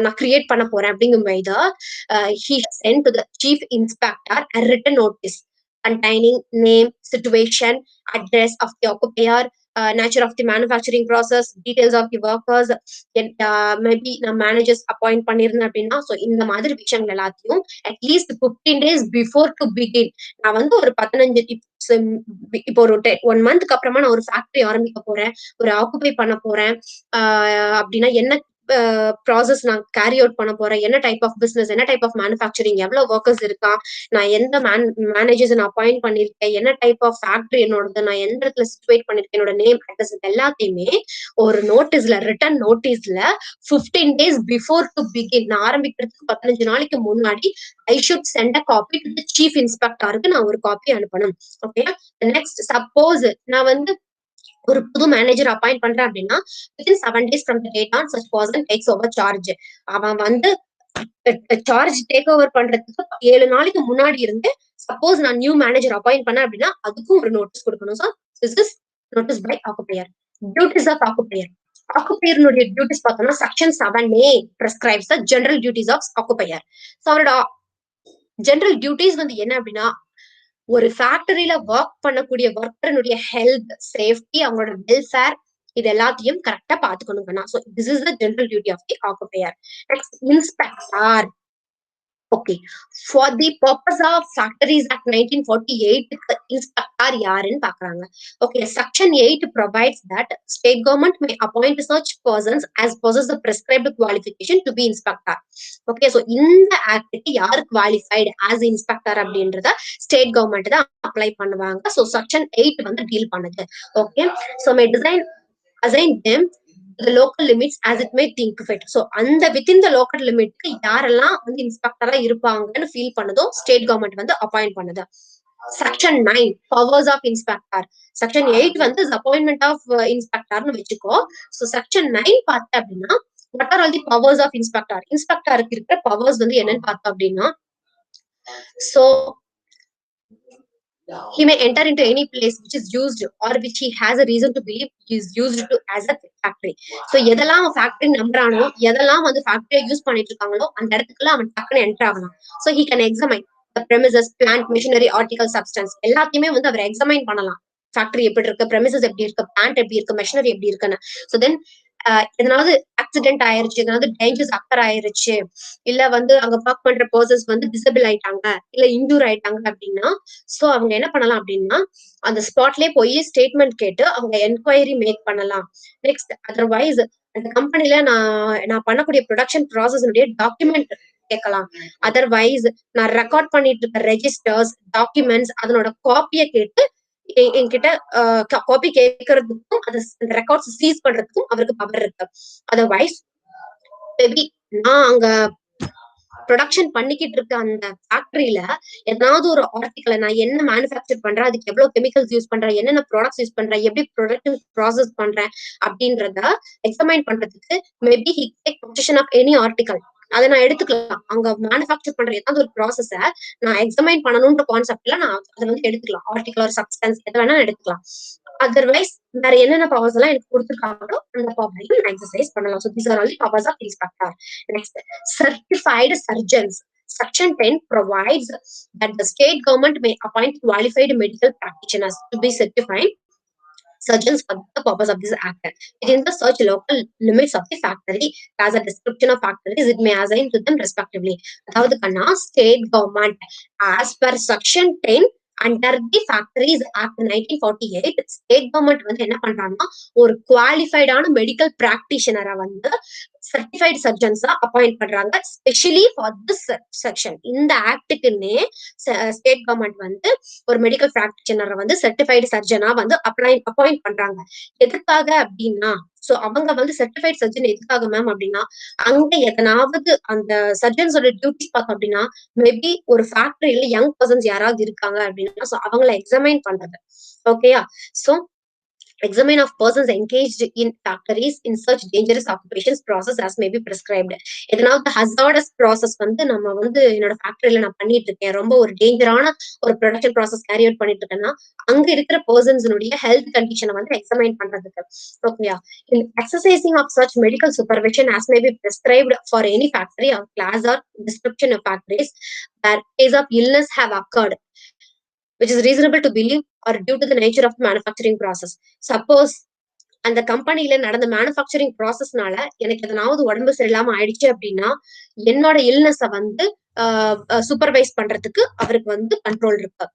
நான் கிரியேட் பண்ண போறேன் அப்படிங்கும்போது he sent to the chief inspector a written notice containing name, situation, address of the occupier, nature of the manufacturing process, details of the workers, maybe நான் மேனேஜர்ஸ் அப்பாயிண்ட் பண்ணிருந்தேன் அப்படின்னா ஸோ இந்த மாதிரி விஷயங்கள் எல்லாத்தையும் at least 15 days before to begin நான் வந்து ஒரு 15 இப்போ ஒரு 1 month அப்புறமா நான் ஒரு ஃபேக்டரி ஆரம்பிக்க போறேன், ஒரு ஆக்குபை பண்ண போறேன் அப்படின்னா என்ன ப்ராசஸ் நான் கேரி அவுட் பண்ண போறேன், என்ன டைப் ஆஃப் பிசினஸ், என்ன டைப் ஆஃப் மேனுஃபேக்சரிங், எவ்வளவு ஒர்க்கர்ஸ் இருக்கா, நான் எந்த மேனேஜர்ஸ் நான் அப்பாயிண்ட் பண்ணிருக்கேன், என்ன டைப் ஆஃப் ஃபேக்டரி என்னோடது, நான் எந்த இடத்துல சிச்சுவேட் பண்ணிருக்கேன், என்னோட நேம் அட்ரஸ் எல்லாத்தையுமே ஒரு நோட்டீஸ்ல ரிட்டன் நோட்டீஸ்ல 15 days பிஃபோர் டு பிகின் நான் ஆரம்பிக்கிறதுக்கு 15 நாளைக்கு முன்னாடி I should send a copy to the chief இன்ஸ்பெக்டருக்கு நான் ஒரு காப்பி அனுப்பணும். ஓகே, நெக்ஸ்ட் சப்போஸ் நான் வந்து ஒரு புது மேனேஜர் அப்பாயிண்ட் பண்றேன் அப்படின்னா within 7 days from the date on such person takes over charge. அவன் வந்து சார்ஜ் டேக் ஓவர் பண்றதுக்கு 7 நாளைக்கு முன்னாடி இருந்து சப்போஸ் நான் நியூ மேனேஜர் அப்பாயிண்ட் பண்ணேன் அப்படின்னா அதுக்கும் ஒரு நோட்டீஸ் கொடுக்கணும். So this is notice by occupier. Duties of occupier. ஆக்குபையருடைய டியூட்டிஸ் பார்த்தோம்னா section 7A prescribes the general duties of occupier. So அவரோட ஜெனரல் டியூட்டிஸ் வந்து என்ன அப்படின்னா, ஒரு ஃபேக்டரியில ஒர்க் பண்ணக்கூடிய ஒர்க்கருடைய ஹெல்த், சேஃப்டி, அவங்களோட வெல்ஃபேர் இது எல்லாத்தையும் கரெக்டா பாத்துக்கணுங்கண்ணா. So this is the general duty of the occupier. Next inspector. Okay. For the purpose of Factories act 1948 inspector யாருன்னு பாக்குறாங்க. ஓகே. Section 8 provides that state government may appoint such persons as possess the prescribed qualification to be inspector. Okay. So இந்த ஆக்டுக்கு யார் qualified as inspector அப்படின்றத state government தான் apply பண்ணுவாங்க. So section 8 வந்து deal பண்ணுது. Okay. So May assign them the local limits as it may think fit. So அந்த within the local limit யாரெல்லாம் வந்து இன்ஸ்பெக்டரா இருப்பாங்கன்னு ஃபீல் பண்ணுதோ ஸ்டேட் கவர்மெண்ட் வந்து அப்பாயிண்ட் பண்ணுது. Section 9 powers of inspector. Section 8 வந்து அப்பாயின்மெண்ட் ஆஃப் இன்ஸ்பெக்டர்னு வச்சுக்கோ. சோ செக்ஷன் 9 பார்த்த அப்படின்னா what are all the powers of inspector? இன்ஸ்பெக்டருக்கு இருக்கிற பவர்ஸ் வந்து என்னன்னு பார்த்தோம் அப்படின்னா, so he may enter into any place which is used or which he has a reason to believe is used to as a factory. So எதெல்லாம் factory நம்புறானோ, எதெல்லாம் வந்து ஃபேக்டரியை use பண்ணிட்டு இருக்காங்களோ அந்த இடத்துக்குள்ள அவன் டக்குன்னு என்டர் ஆகலாம். So he can examine the premises, plant, machinery, article, substance எல்லாத்தையுமே வந்து அவர் எக்ஸாமைன் பண்ணலாம். ஃபேக்டரி எப்படி இருக்கு, premises எப்படி இருக்கு, பிளான்ட் எப்படி இருக்கு, மெஷினரி எப்படி இருக்குன்னு. ஸோ தென் எதனாவது ஆக்சிடென்ட் ஆயிருச்சு, எதனாவது டேஞ்சர்ஸ் அக்கர் ஆயிருச்சு, இல்ல வந்து அங்க ஒர்க் பண்ற பர்சன்ஸ் வந்து டிசபிள் ஆயிட்டாங்க, இல்ல இன்ஜூர் ஆயிட்டாங்க அப்படின்னா, சோ அவங்க என்ன பண்ணலாம் அப்படின்னா அந்த ஸ்பாட்லயே போய் ஸ்டேட்மெண்ட் கேட்டு அவங்க என்கொயரி மேக் பண்ணலாம். நெக்ஸ்ட் அதர்வைஸ் அந்த கம்பெனில நான் பண்ணக்கூடிய ப்ரொடக்ஷன் ப்ராசஸ் டாக்குமெண்ட் கேட்கலாம். அதர்வைஸ் நான் ரெக்கார்ட் பண்ணிட்டு இருக்க ரெஜிஸ்டர்ஸ், டாக்குமெண்ட்ஸ் அதனோட காப்பியை கேட்டு என்கிட்ட காப்பி கேட்கறதுக்கும் அந்த ரெக்கார்ட்ஸ் சீஸ் பண்றதுக்கும் அவருக்கு பவர் இருக்கு. அதர்வைஸ் மேபி நான் அங்க ப்ரொடக்ஷன் பண்ணிக்கிட்டு இருக்க அந்த ஃபேக்டரியில ஏதாவது ஒரு ஆர்டிக்கலை நான் என்ன மேனுஃபேக்சர் பண்றேன், அதுக்கு எவ்வளவு கெமிக்கல்ஸ் யூஸ் பண்றேன், என்னென்ன ப்ராடக்ட்ஸ் யூஸ் பண்றேன், எப்படி ப்ரொடக்ஷன் ப்ராசஸ் பண்றேன் அப்படின்றத எக்ஸாமைன் பண்றதுக்கு maybe he take position of any article. அதை நான் எடுத்துக்கலாம். அங்க மேனுஃபேக்சர் பண்ற ஏதாவது ஒரு ப்ராசஸ நான் எக்ஸாமைன் பண்ணணும்ன்ற கான்செப்ட்ல நான் அதை வந்து எடுத்துக்கலாம். ஆர்டிக்கல் ஒரு சப்ஸ்டன்ஸ் எதை வேணா எடுத்துக்கலாம். அதர்வைஸ் வேற என்னென்ன பவர்ஸ் எல்லாம் எனக்கு கொடுத்துருக்காங்களோ அந்த பவரையும் நான் எக்ஸசைஸ் பண்ணலாம். So these are all the powers of inspector. Next certified surgeons. Section 10 provides that the state government may appoint qualified medical practitioners to be certified surgeons for the purpose of this act. Within the such local limits of the factory, as a description of factories, it may assign to them respectively. அதாவது கண்ணா state government as per section 10 under the Factories Act 1948 state government வந்து என்ன பண்றாங்கன்னா ஒரு குவாலிஃபைடான medical பிராக்டிஷனரை வந்து certified சர்ஜன்ஸா appoint பண்றாங்க. Specially for this section. இந்த ஆக்டுக்குன்னே state government வந்து ஒரு மெடிக்கல் பிராக்டிஷனரை வந்து சர்டிஃபைடு சர்ஜனா வந்து அப்பாயிண்ட் பண்றாங்க. எதுக்காக அப்படின்னா, சோ அவங்க வந்து சர்டிஃபைட் சர்ஜன் எதுக்காக மேம் அப்படின்னா, அங்க எதனாவது அந்த சர்ஜன்ஸோட டியூட்டிஸ் பார்த்தோம் அப்படின்னா மேபி ஒரு ஃபேக்டரியில யங் பர்சன்ஸ் யாராவது இருக்காங்க அப்படின்னா சோ அவங்களை எக்ஸாமைன் பண்றது. ஓகேயா? So examine of persons engaged in factories in such dangerous occupations process as may be prescribed. எதனாவது hazardous process வந்து நம்ம வந்து என்னோட ஃபேக்டரியில நான் பண்ணிட்டு இருக்கேன், ரொம்ப ஒரு டேஞ்சரான ஒரு ப்ரொடக்ஷன் ப்ராசஸ் கேரி அவுட் பண்ணிட்டு இருக்கேன்னா அங்க இருக்கிற பர்சன்ஸனுடைய ஹெல்த் கண்டிஷனை வந்து எக்ஸாமைன் பண்றதுக்கு. ஓகேயா? in exercising of such medical supervision as may be prescribed for any factory or class or description of factories where case of illness have occurred which is reasonable to believe or due to the nature of the manufacturing process. Suppose அந்த கம்பெனில நடந்த manufacturing ப்ராசஸ்னால எனக்கு எதனாவது உடம்பு சரியில்லாம ஆயிடுச்சு அப்படின்னா என்னோட இல்னஸ வந்து சூப்பர்வைஸ் பண்றதுக்கு அவருக்கு வந்து கண்ட்ரோல் இருக்கு.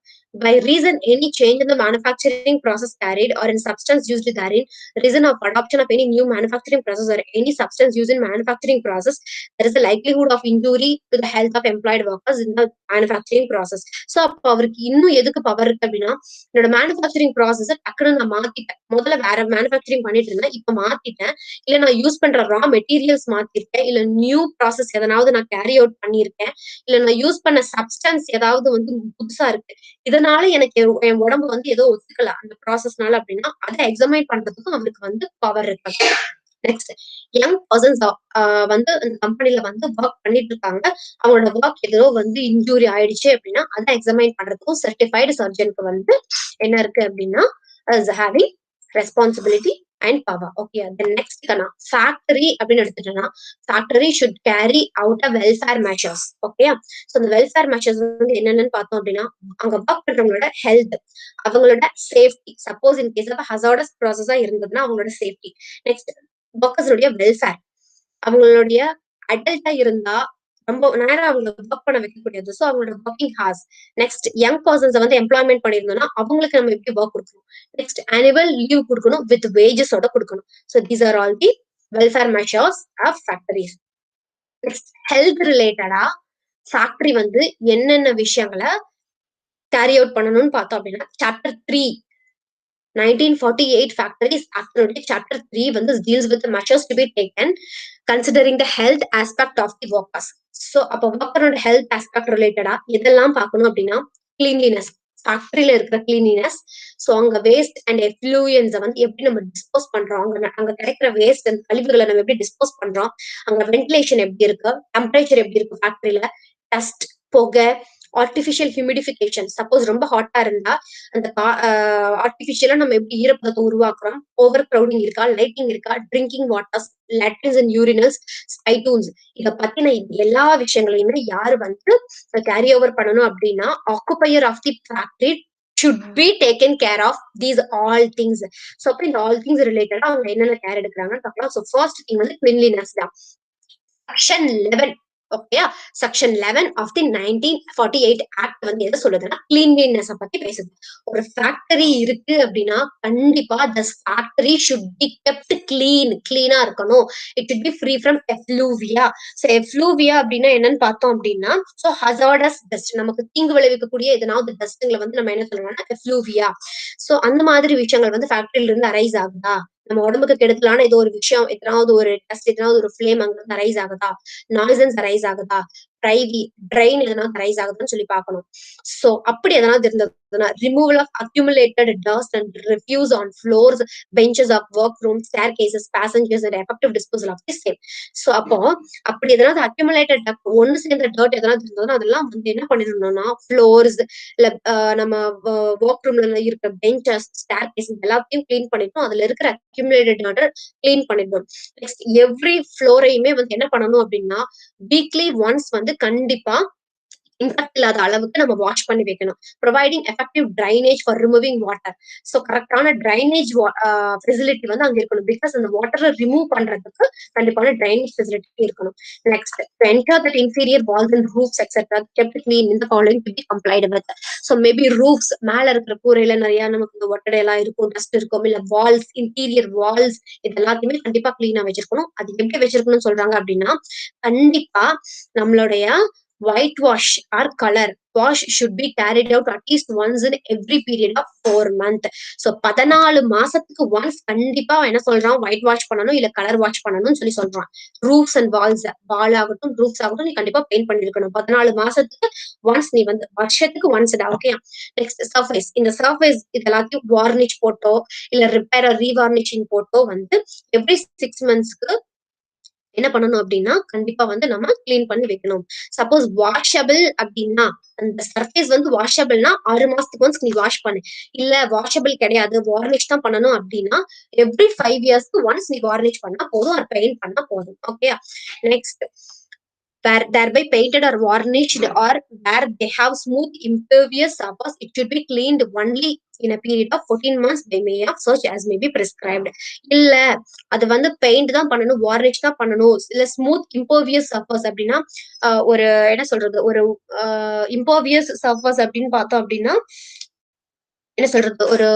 By reason any change in the manufacturing process carried or in substance used therein, reason of adoption of any new manufacturing process or any substance used in manufacturing process, there is a likelihood of injury to the health of employed workers in the manufacturing process. So அப்போ அவருக்கு இன்னும் எதுக்கு power இருக்கு அப்படின்னா, என்னோட manufacturing process டக்குன்னு நான் மாத்திட்டேன். முதல்ல வேற மேனுஃபேக்சரிங் பண்ணிட்டு இருந்தேன், இப்ப மாத்திட்டேன். இல்ல நான் யூஸ் பண்ற ரா மெட்டீரியல்ஸ் மாத்திருக்கேன், இல்ல நியூ ப்ராசஸ் எதனாவது நான் கேரி அவுட் பண்ணிருக்கேன், இல்ல நான் யூஸ் பண்ண சப்ஸ்டன்ஸ் ஏதாவது வந்து புதுசா இருக்கு, இதனால எனக்கு என் உடம்பு வந்து ஏதோ ஒத்துக்கல அந்த ப்ராசஸ்னால அப்படின்னா அதை எக்ஸாமைன் பண்றதுக்கும் அவருக்கு வந்து பவர் இருக்கு. நெக்ஸ்ட் யங் பர்சன்ஸ் வந்து அந்த கம்பெனில வந்து ஒர்க் பண்ணிட்டு இருக்காங்க, அவங்களோட ஒர்க் ஏதோ வந்து இன்ஜூரி ஆயிடுச்சு அப்படின்னா அதை எக்ஸாமைன் பண்றதுக்கும் சர்டிஃபைடு சர்ஜனுக்கு வந்து என்ன இருக்கு அப்படின்னா having responsibility and power. Okay, then next factory அப்படின்னு எடுத்துட்டோம்னா factory should carry out a welfare measures. Okay, so the welfare measures வந்து என்னென்னு பார்த்தோம் அப்படின்னா அங்க ஒர்க் பண்றவங்களோட ஹெல்த், அவங்களோட safety, suppose in case of hazardous ப்ராசஸா இருந்ததுன்னா அவங்களோட சேஃப்டி. நெக்ஸ்ட் ஒர்க்கர்ஸோட வெல்ஃபேர், அவங்களுடைய அடல்ட்டா இருந்தா ரொம்ப நேரம் அவங்க ஒர்க் பண்ண வைக்கக்கூடியது, ஸோ அவங்களோட working hours. Next young persons வந்து எம்ப்ளாய்மெண்ட் பண்ணியிருந்தோம்னா அவங்களுக்கு நம்ம எப்படி ஒர்க் கொடுக்கணும். நெக்ஸ்ட் ஆனுவல் லீவ் கொடுக்கணும் வித் வேஜஸோட கொடுக்கணும். So these are all the welfare measures of factories. Next health ரிலேட்டடா ஃபேக்டரி வந்து என்னென்ன விஷயங்களை கேரி அவுட் பண்ணணும்னு பார்த்தோம் அப்படின்னா சாப்டர் 3 1948 Factories Act Chapter 3 வந்து deals with the measures to be taken considering the health aspect of the workers. So அப்போ ஒர்க்கரோட health aspect ரிலேட்டடா இதெல்லாம் பார்க்கணும் அப்படின்னா கிளீன்லினஸ், ஃபேக்டரியில இருக்கிற கிளீன்லினஸ், ஸோ அங்க வேஸ்ட் அண்ட் எஃப்ளூயன்ஸை வந்து எப்படி நம்ம டிஸ்போஸ் பண்றோம், அங்க கிடைக்கிற வேஸ்ட் அந்த கழிவுகளை நம்ம எப்படி டிஸ்போஸ் பண்றோம், அங்க வென்டிலேஷன் எப்படி இருக்கு, டெம்பரேச்சர் எப்படி இருக்கு ஃபேக்டரியில, டஸ்ட், புகை, ஆர்டிபிஷியல் ஹியூமிடிஃபிகேஷன், சப்போஸ் ரொம்ப ஹாட்டா இருந்தா அந்த ஆர்டிபிஷியலா நம்ம எப்படி ஈரப்பதத்தை உருவாக்குறோம், ஓவர் கிரௌடிங் இருக்கா, லைட்டிங் இருக்கா, ட்ரிங்கிங் வாட்டர்ஸ், லேட்ரின்ஸ் அண்ட் யூரினல்ஸ், ஸ்பைட்டூன்ஸ், இத பத்தின எல்லா விஷயங்களையுமே யாரு வந்து கேரி ஓவர் பண்ணணும் அப்படின்னா occupier of the factory should be taken care of these all things. So அப்ப இந்த all things related அவங்க என்னென்ன கேர் எடுக்கிறாங்கன்னு பார்க்கலாம். ஸோ ஃபர்ஸ்ட் திங் வந்து கிளீன்லினஸ் தான். Section 11, okay, section 11 of the 1948 act வந்து எதை சொல்லுதுன்னா கிளீன்லினஸ் பத்தி பேசுது. ஒரு ஃபேக்டரி இருக்கு அப்படின்னா கண்டிப்பா the factory should be kept கிளீனா இருக்கணும். It should be free from effluvia. So effluvia அப்படின்னா என்னன்னு பார்த்தோம் அப்படின்னா ஸோ ஹசார்டஸ் டஸ்ட், நமக்கு தீங்கு விளைவிக்கக்கூடிய எதனாவது டஸ்ட்ங்களை வந்து நம்ம என்ன சொல்லணும்னா effluvia. ஸோ அந்த மாதிரி விஷயங்கள் வந்து ஃபேக்டரியில இருந்து அரைஸ் ஆகுதா, நம்ம உடம்புக்கு கெடுதலான ஏதோ ஒரு விஷயம், எத்தனாவது ஒரு டஸ்ட், எத்தனாவது ஒரு ஃபிளேம் அங்க இருந்து அரைஸ் ஆகுதா, நாய்சன்ஸ் அரைஸ் ஆகுதா, ட்ரெயின் எதனா ரைஸ் ஆகுதுன்னு சொல்லி பார்க்கணும். சோ அப்படி எதனாவது இருந்ததுன்னா removal of accumulated dust and refuse on floors, benches of work room, staircases, passengers and effective disposal of the same. So அப்போ அப்படி எதனாவது அக்யூமுலேட்டட் ஒன்னு சேர்ந்த டர்ட் எதனாவது இருந்ததுன்னா அதெல்லாம் வந்து என்ன பண்ணிடணும்னா ஃப்ளோர்ஸ் இல்ல நம்ம ஒர்க் ரூம்ல இருக்க பெஞ்சஸ், ஸ்டேர் கேசஸ் எல்லாத்தையும் கிளீன் பண்ணிட்டோம், அதுல இருக்கிற அக்யூமுலேட்டட் டர்ட் கிளீன் பண்ணிடணும். நெக்ஸ்ட் எவ்ரி ஃப்ளோரையுமே வந்து என்ன பண்ணணும் அப்படின்னா வீக்லி ஒன்ஸ் வந்து கண்டிப்பா இன்ஃபெக்ட் இல்லாத அளவுக்கு நம்ம வாஷ் பண்ணி வைக்கணும். Providing effective drainage for removing water. So கரெக்டான ட்ரைனேஜ் ஃபெசிலிட்டி வந்து அங்க இருக்கணும். பிகாஸ் அந்த வாட்டரை ரிமூவ் பண்றதுக்கு கண்டிப்பான ட்ரைனேஜ் ஃபெசிலிட்டி இருக்கணும். Next to ensure that interior walls and roofs etcetera kept clean இந்த following to be complied with. So maybe roofs மேல இருக்கிற கூரையில நிறைய நமக்கு இந்த ஒட்டடை எல்லாம் இருக்கும், டஸ்ட் இருக்கும், இல்ல வால்ஸ், இன்டீரியர் வால்ஸ், இது எல்லாத்தையுமே கண்டிப்பா கிளீனா வச்சிருக்கணும். அது எப்படி வச்சிருக்கணும்னு சொல்றாங்க அப்படின்னா கண்டிப்பா நம்மளுடைய white wash or color wash should be carried out at least once in every period of 4 months. So 14 மாசத்துக்கு once கண்டிப்பா என்ன சொல்றான், white wash பண்ணணும் இல்ல கலர் வாஷ் பண்ணணும்னு சொல்லி சொல்றான். ரூஃப்ஸ் அண்ட் வால்ஸ், வால் ஆகட்டும் ரூஃப்ஸ் ஆகட்டும் நீ கண்டிப்பா பெயிண்ட் பண்ணிருக்கணும் 14 மாசத்துக்கு ஒன்ஸ், நீ வந்து வருஷத்துக்கு ஒன்ஸ். ஓகே, நெக்ஸ்ட் சர்ஃபேஸ், இந்த சர்ஃபேஸ் இது எல்லாத்தையும் வார்னிஷ் போட்டோ இல்ல ரிப்பேர் ரீவார்னிஷிங் போட்டோ வந்து எவ்ரி 6 monthsக்கு என்ன பண்ணணும் அப்படின்னா கண்டிப்பா வந்து நம்ம கிளீன் பண்ணி வைக்கணும். சப்போஸ் வாஷபிள் அப்படின்னா அந்த சர்ஃபேஸ் வந்து வாஷபிள்னா 6 மாசத்துக்கு ஒன்ஸ் நீ வாஷ் பண்ணு. இல்ல வாஷபிள் கிடையாது, வார்னிஷ் தான் பண்ணணும் அப்படின்னா எவ்ரி 5 yearsக்கு ஒன்ஸ் நீ வார்னிஷ் பண்ணா போதும், ஒரு பெயிண்ட் பண்ணா போதும். Okay, next thereby painted or varnished or where they have smooth impervious surface, it should be cleaned only in a period of 14 months by way of such as may be prescribed. இல்ல அது வந்து paint தான் பண்ணணும், varnish தான் பண்ணணும், இல்ல smooth impervious surface அப்படின்னா ஒரு என்ன சொல்றது, ஒரு இம்பர்வியஸ் சர்ஃபேஸ் அப்படின்னு பார்த்தோம் அப்படின்னா என்ன சொல்றது, ஒரு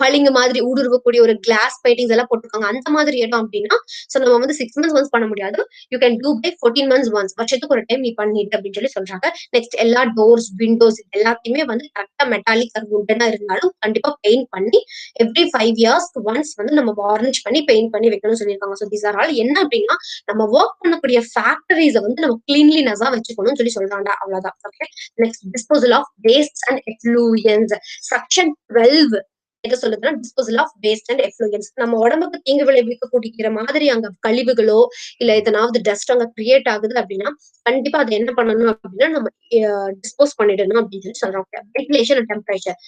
பளிங்கு மாதிரி ஊடுருவக்கூடிய ஒரு கிளாஸ் பெயிண்டிங்ஸ் எல்லாம் போட்டிருக்காங்க. அந்த மாதிரி இடம் அப்படின்னா சோ நம்ம வந்து 6 months ஒன்ஸ் பண்ண முடியாது, you can do by 14 months once, வருஷத்துக்கு ஒரு டைம் நீ பண்ணிட்டு அப்படின்னு சொல்லி சொல்றாங்க. நெக்ஸ்ட் எல்லா டோர்ஸ், விண்டோஸ் எல்லாத்தையுமே வந்து கரெக்டா மெட்டாலிக் ஆர் வுட்டனா இருந்தாலும் கண்டிப்பா பெயிண்ட் பண்ணி எவ்ரி 5 yearsக்கு ஒன்ஸ் வந்து நம்ம வார்னிஷ் பண்ணி பெயிண்ட் பண்ணி வைக்கணும்னு சொல்லியிருக்காங்க. ஸோ தீஸ் ஆர் ஆல் என்ன அப்படின்னா நம்ம ஒர்க் பண்ணக்கூடிய ஃபேக்டரிஸை வந்து நம்ம கிளீன்லினஸா வச்சுக்கணும்னு சொல்லி சொல்றாங்க. அவ்வளவுதான். Okay, next disposal of waste and effluents. Section 12 எதை சொல்லுதுன்னா disposal of waste and effluents. நம்ம உடம்புக்கு தீங்கு விளைவிக்கக்கூடிய மாதிரி அங்க கழிவுகளோ இல்ல எதனாவது டஸ்ட் அங்க கிரியேட் ஆகுது அப்படின்னா கண்டிப்பா அதை என்ன பண்ணணும் அப்படின்னா நம்ம டிஸ்போஸ் பண்ணிடணும் அப்படின்னு சொல்லி சொல்றோம். Ventilation and temperature.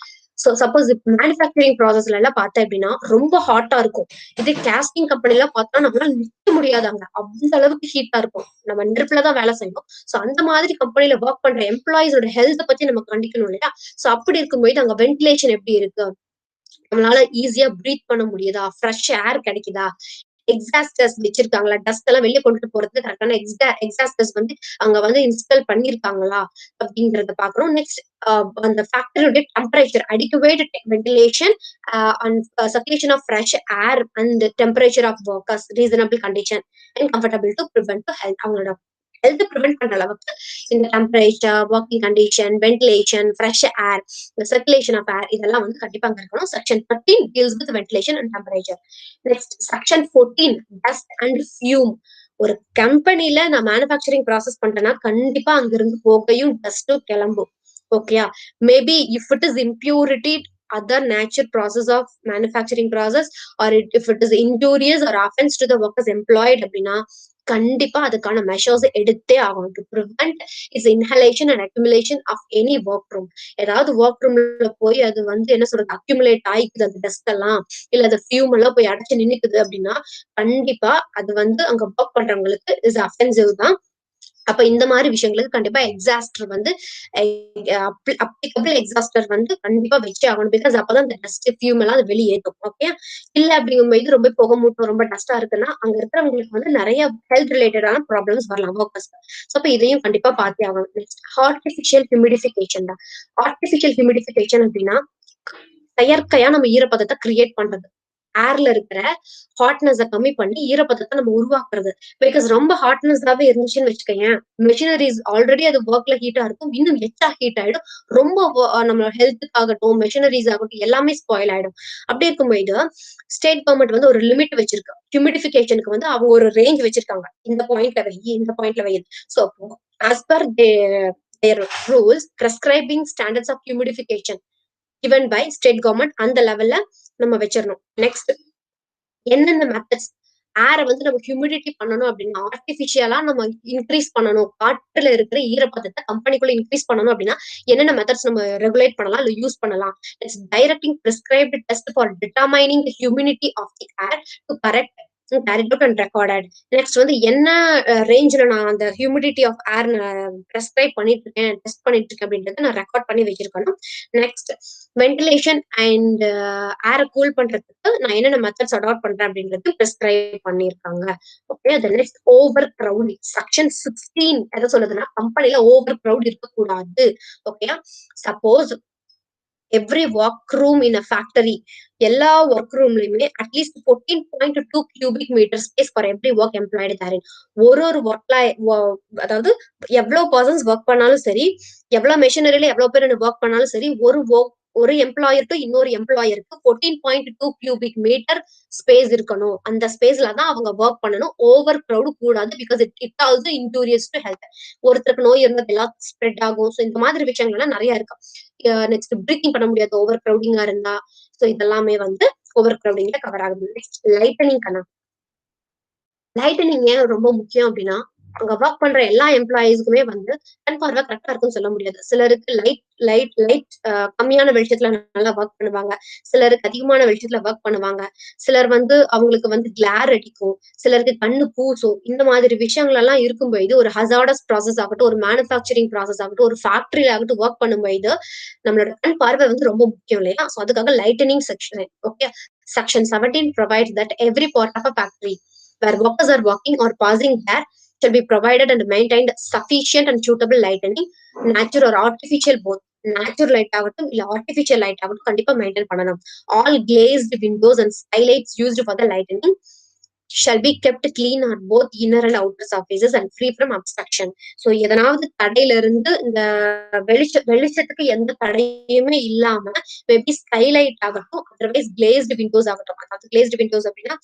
Suppose manufacturing ப்ராசஸ்ல எல்லாம் பார்த்தேன் அப்படின்னா ரொம்ப ஹாட்டா இருக்கும். இதே கேஸ்டிங் கம்பெனி எல்லாம் பார்த்தா நம்மளால நிக்க முடியாது அங்க. அந்த அளவுக்கு ஹீட்டா இருக்கும். நம்ம நெருப்புல தான் வேலை செய்யணும். சோ அந்த மாதிரி கம்பெனில ஒர்க் பண்ற எம்ப்ளாயிஸோட ஹெல்த் பத்தி நம்ம கண்டிக்கணும் இல்லையா? சோ அப்படி இருக்கும்போது அங்க வென்டிலேஷன் எப்படி இருக்கு? நம்மளால ஈஸியா பிரீத் பண்ண முடியுதா? ஃப்ரெஷ் ஏர் கிடைக்குதா? எக்ஸாஸ்டர்ஸ் வச்சிருக்காங்களா? டஸ்ட் எல்லாம் வெளிய கொண்டுட்டு போறதுக்கு கரெக்டான எக்ஸாஸ்டர்ஸ் வந்து அங்க வந்து இன்ஸ்டால் பண்ணியிருக்காங்களா? அப்படின்றத பார்க்கணும். நெக்ஸ்ட் அந்த ஃபேக்டரியோட temperature, adequate ventilation and circulation of fresh air and temperature of workers, reasonable condition and comfortable to prevent to health. அவங்களோட ஹெல்த் ப்ரிவென்ட் பண்ற அளவுக்கு இந்த temperature, working condition, ventilation, fresh air, இந்த சர்க்குலேஷன் ஆஃப் ஏர் இதெல்லாம் வந்து கண்டிப்பா அங்க இருக்கணும். Section 13 deals with ventilation and temperature. Next section 14 dust and fume. ஒரு கம்பெனில நான் மேனுஃபேக்சரிங் ப்ராசஸ் பண்றேன்னா கண்டிப்பா அங்கிருந்து புகையும் டஸ்டும் கிளம்பும். ஓகேயா? Maybe if it is impurity other nature process of manufacturing process, or if it is injurious or offense to the workers employed அப்படின்னா கண்டிப்பா அதுக்கான மெஷர்ஸ் எடுத்தே ஆகணும் to prevent is inhalation and accumulation of any work room. ஏதாவது work ரூம்ல போய் அது வந்து என்ன சொல்றது அக்யூமுலேட் ஆயிக்குது அந்த டஸ்ட் எல்லாம், இல்ல அந்த ஃபியூம் எல்லாம் போய் அடைச்சு நின்னுக்குது அப்படின்னா கண்டிப்பா அது வந்து அங்க ஒர்க் பண்றவங்களுக்கு இஸ் அஃபென்சிவ் தான். அப்ப இந்த மாதிரி விஷயங்களுக்கு கண்டிப்பா எக்ஸாஸ்டர் வந்து அப்ளிகபிள் எக்ஸாஸ்டர் வந்து கண்டிப்பா வச்சே ஆகணும். பிகாஸ் அப்பதான் இந்த டஸ்ட் ஃபியூம் எல்லாம் அது வெளியேற்றும். ஓகே, இல்ல அப்படிங்கும்போது ரொம்ப புகை மூட்டம் ரொம்ப டஸ்டா இருக்குன்னா அங்க இருக்கிறவங்களுக்கு வந்து நிறைய ஹெல்த் ரிலேட்டடான ப்ராப்ளம்ஸ் வரலாம் ஒர்க்கர்ஸ். ஸோ அப்ப இதையும் கண்டிப்பா பார்த்தே ஆகணும். நெக்ஸ்ட் ஆர்டிபிஷியல் ஹியூமிடிஃபிகேஷன் தான். ஆர்டிபிஷியல் ஹியூமிடிஃபிகேஷன் அப்படின்னா செயற்கையா நம்ம ஈரப்பதத்தை கிரியேட் பண்றது. ஏர்ல இருக்கிற ஹாட்னஸ கம்மி பண்ணி ஈரப்பதத்தை நம்ம உருவாக்குறது. பிகாஸ் ரொம்ப ஹாட்னஸாவே இருந்துச்சுன்னு வச்சுக்கோயேன், மெஷினரிஸ் ஆல்ரெடி அது ஒர்க்ல ஹீட்டா இருக்கும், இன்னும் எச்சா ஹீட் ஆயிடும். ரொம்ப நம்ம ஹெல்த்துக்கு ஆகட்டும், மெஷினரிஸ் ஆகட்டும் எல்லாமே ஸ்பாயில் ஆயிடும். அப்படி இருக்கும்போது ஸ்டேட் கவர்மெண்ட் வந்து ஒரு லிமிட் வச்சிருக்கு. ஹியூமிடிஃபிகேஷனுக்கு வந்து அவங்க ஒரு ரேஞ்ச் வச்சிருக்காங்க. இந்த பாயிண்ட்ல வை, இந்த பாயிண்ட்ல வை. So as per their rules prescribing standards of humidification given by state government அந்த லெவல்ல நம்ம வச்சிடணும். நெக்ஸ்ட் என்னென்ன மெத்தட்ஸ் ஏரை வந்து நம்ம ஹியூமிடிட்டி பண்ணணும் அப்படின்னா ஆர்டிபிஷியலா நம்ம இன்க்ரீஸ் பண்ணணும். காற்றுல இருக்கிற ஈரப்பதத்தை கம்பெனிக்குள்ள இன்க்ரீஸ் பண்ணணும் அப்படின்னா என்னென்ன மெத்தட்ஸ் நம்ம ரெகுலேட் பண்ணலாம் இல்ல யூஸ் பண்ணலாம். It's directing prescribed test for determining the humidity of the air to correct carried out and recorded. Next வந்து என்ன ரேஞ்சில் நான் அந்த ஹியூமிடிட்டி ஆஃப் ஏர் ப்ரெஸ்கிரைப் பண்ணிட்டு இருக்கேன், டெஸ்ட் பண்ணிட்டு இருக்கேன் அப்படின்றத நான் ரெக்கார்ட் பண்ணி வச்சிருக்கணும். நெக்ஸ்ட் வென்டிலேஷன் அண்ட் ஏரை கூல் பண்றதுக்கு நான் என்னென்ன மெத்தட்ஸ் அடாப்ட் பண்றேன் அப்படின்றது ப்ரெஸ்கிரைப் பண்ணியிருக்காங்க. ஓகே, அது நெக்ஸ்ட் ஓவர் கிரௌடிங். செக்ஷன் 16 எதை சொல்லுதுன்னா கம்பெனில ஓவர் கிரௌட் இருக்கக்கூடாது. ஓகேயா? Suppose every work room in a factory, எல்லா ஒர்க் ரூம்லயுமே at least 14.2 cubic metre space for every work employed therein. ஒரு ஒர்க்ல அதாவது எவ்வளவு பர்சன்ஸ் ஒர்க் பண்ணாலும் சரி, எவ்வளவு மெஷினரியில எவ்வளவு பேர் ஒர்க் பண்ணாலும் சரி, ஒரு எம்ப்ளாயர் டு இன்னொரு எம்ப்ளாயருக்கு 14.2 cubic மீட்டர் ஸ்பேஸ் இருக்கணும். அந்த ஸ்பேஸ்ல தான் அவங்க ஒர்க் பண்ணணும். ஓவர் கிரௌட் கூடாது. Because it also injurious to health. ஒருத்தருக்கு நோய் இருந்தது எல்லாத்துக்கும் ஸ்ப்ரெட் ஆகும். ஸோ இந்த மாதிரி விஷயங்கள் எல்லாம் நிறைய இருக்கு. நெக்ஸ்ட் பிரீத்திங் பண்ண முடியாது ஓவர் கிரௌடிங்கா இருந்தா. ஸோ இதெல்லாமே வந்து ஓவர் கிரௌடிங்ல கவர் ஆகுது. நெக்ஸ்ட் லைட்டனிங் கண்ணா. லைட்டனிங் ஏன் ரொம்ப முக்கியம் அப்படின்னா அங்க ஒர்க் பண்ற எல்லா எம்ப்ளாயிஸ்க்குமே வந்து கண் பார்வை கரெக்டா இருக்குன்னு சொல்ல முடியாது. சிலருக்கு லைட் லைட் லைட் கம்மியான வெளிச்சத்துல நல்லா ஒர்க் பண்ணுவாங்க, சிலருக்கு அதிகமான வெளிச்சத்துல ஒர்க் பண்ணுவாங்க, சிலர் வந்து அவங்களுக்கு வந்து கிளார் அடிக்கும், சிலருக்கு கண்ணு பூசும். இந்த மாதிரி விஷயங்கள் எல்லாம் இருக்கும்போது ஒரு ஹசார்டஸ் ப்ராசஸ் ஆகட்டும், ஒரு மேனுஃபேக்சரிங் ப்ராசஸ் ஆகட்டும், ஒரு ஃபேக்டரியில ஆகட்டும் ஒர்க் பண்ணும்போது நம்மளோட கண் பார்வை வந்து ரொம்ப முக்கியம் இல்லையா? ஸோ அதுக்காக lightening section. Okay, section 17 provides that every part of a factory where workers are working or passing there shall be provided and maintained sufficient and suitable lighting, natural or artificial both. Natural light ஆகட்டும் இல்ல artificial light ஆகட்டும் கண்டிப்பா maintain பண்ணணும். All glazed windows and skylights used for the lightening shall be kept clean on both inner and outer surfaces and free from obstruction. So எதனாவது தடையில இருந்து இந்த வெளிச்சத்துக்கு எந்த தடையுமே இல்லாம மேபி ஸ்கைலைட் ஆகட்டும், அதர்வைஸ் கிளேஸ்டு விண்டோஸ் ஆகட்டும். அதாவது கிளேஸ்டு விண்டோஸ் அப்படின்னா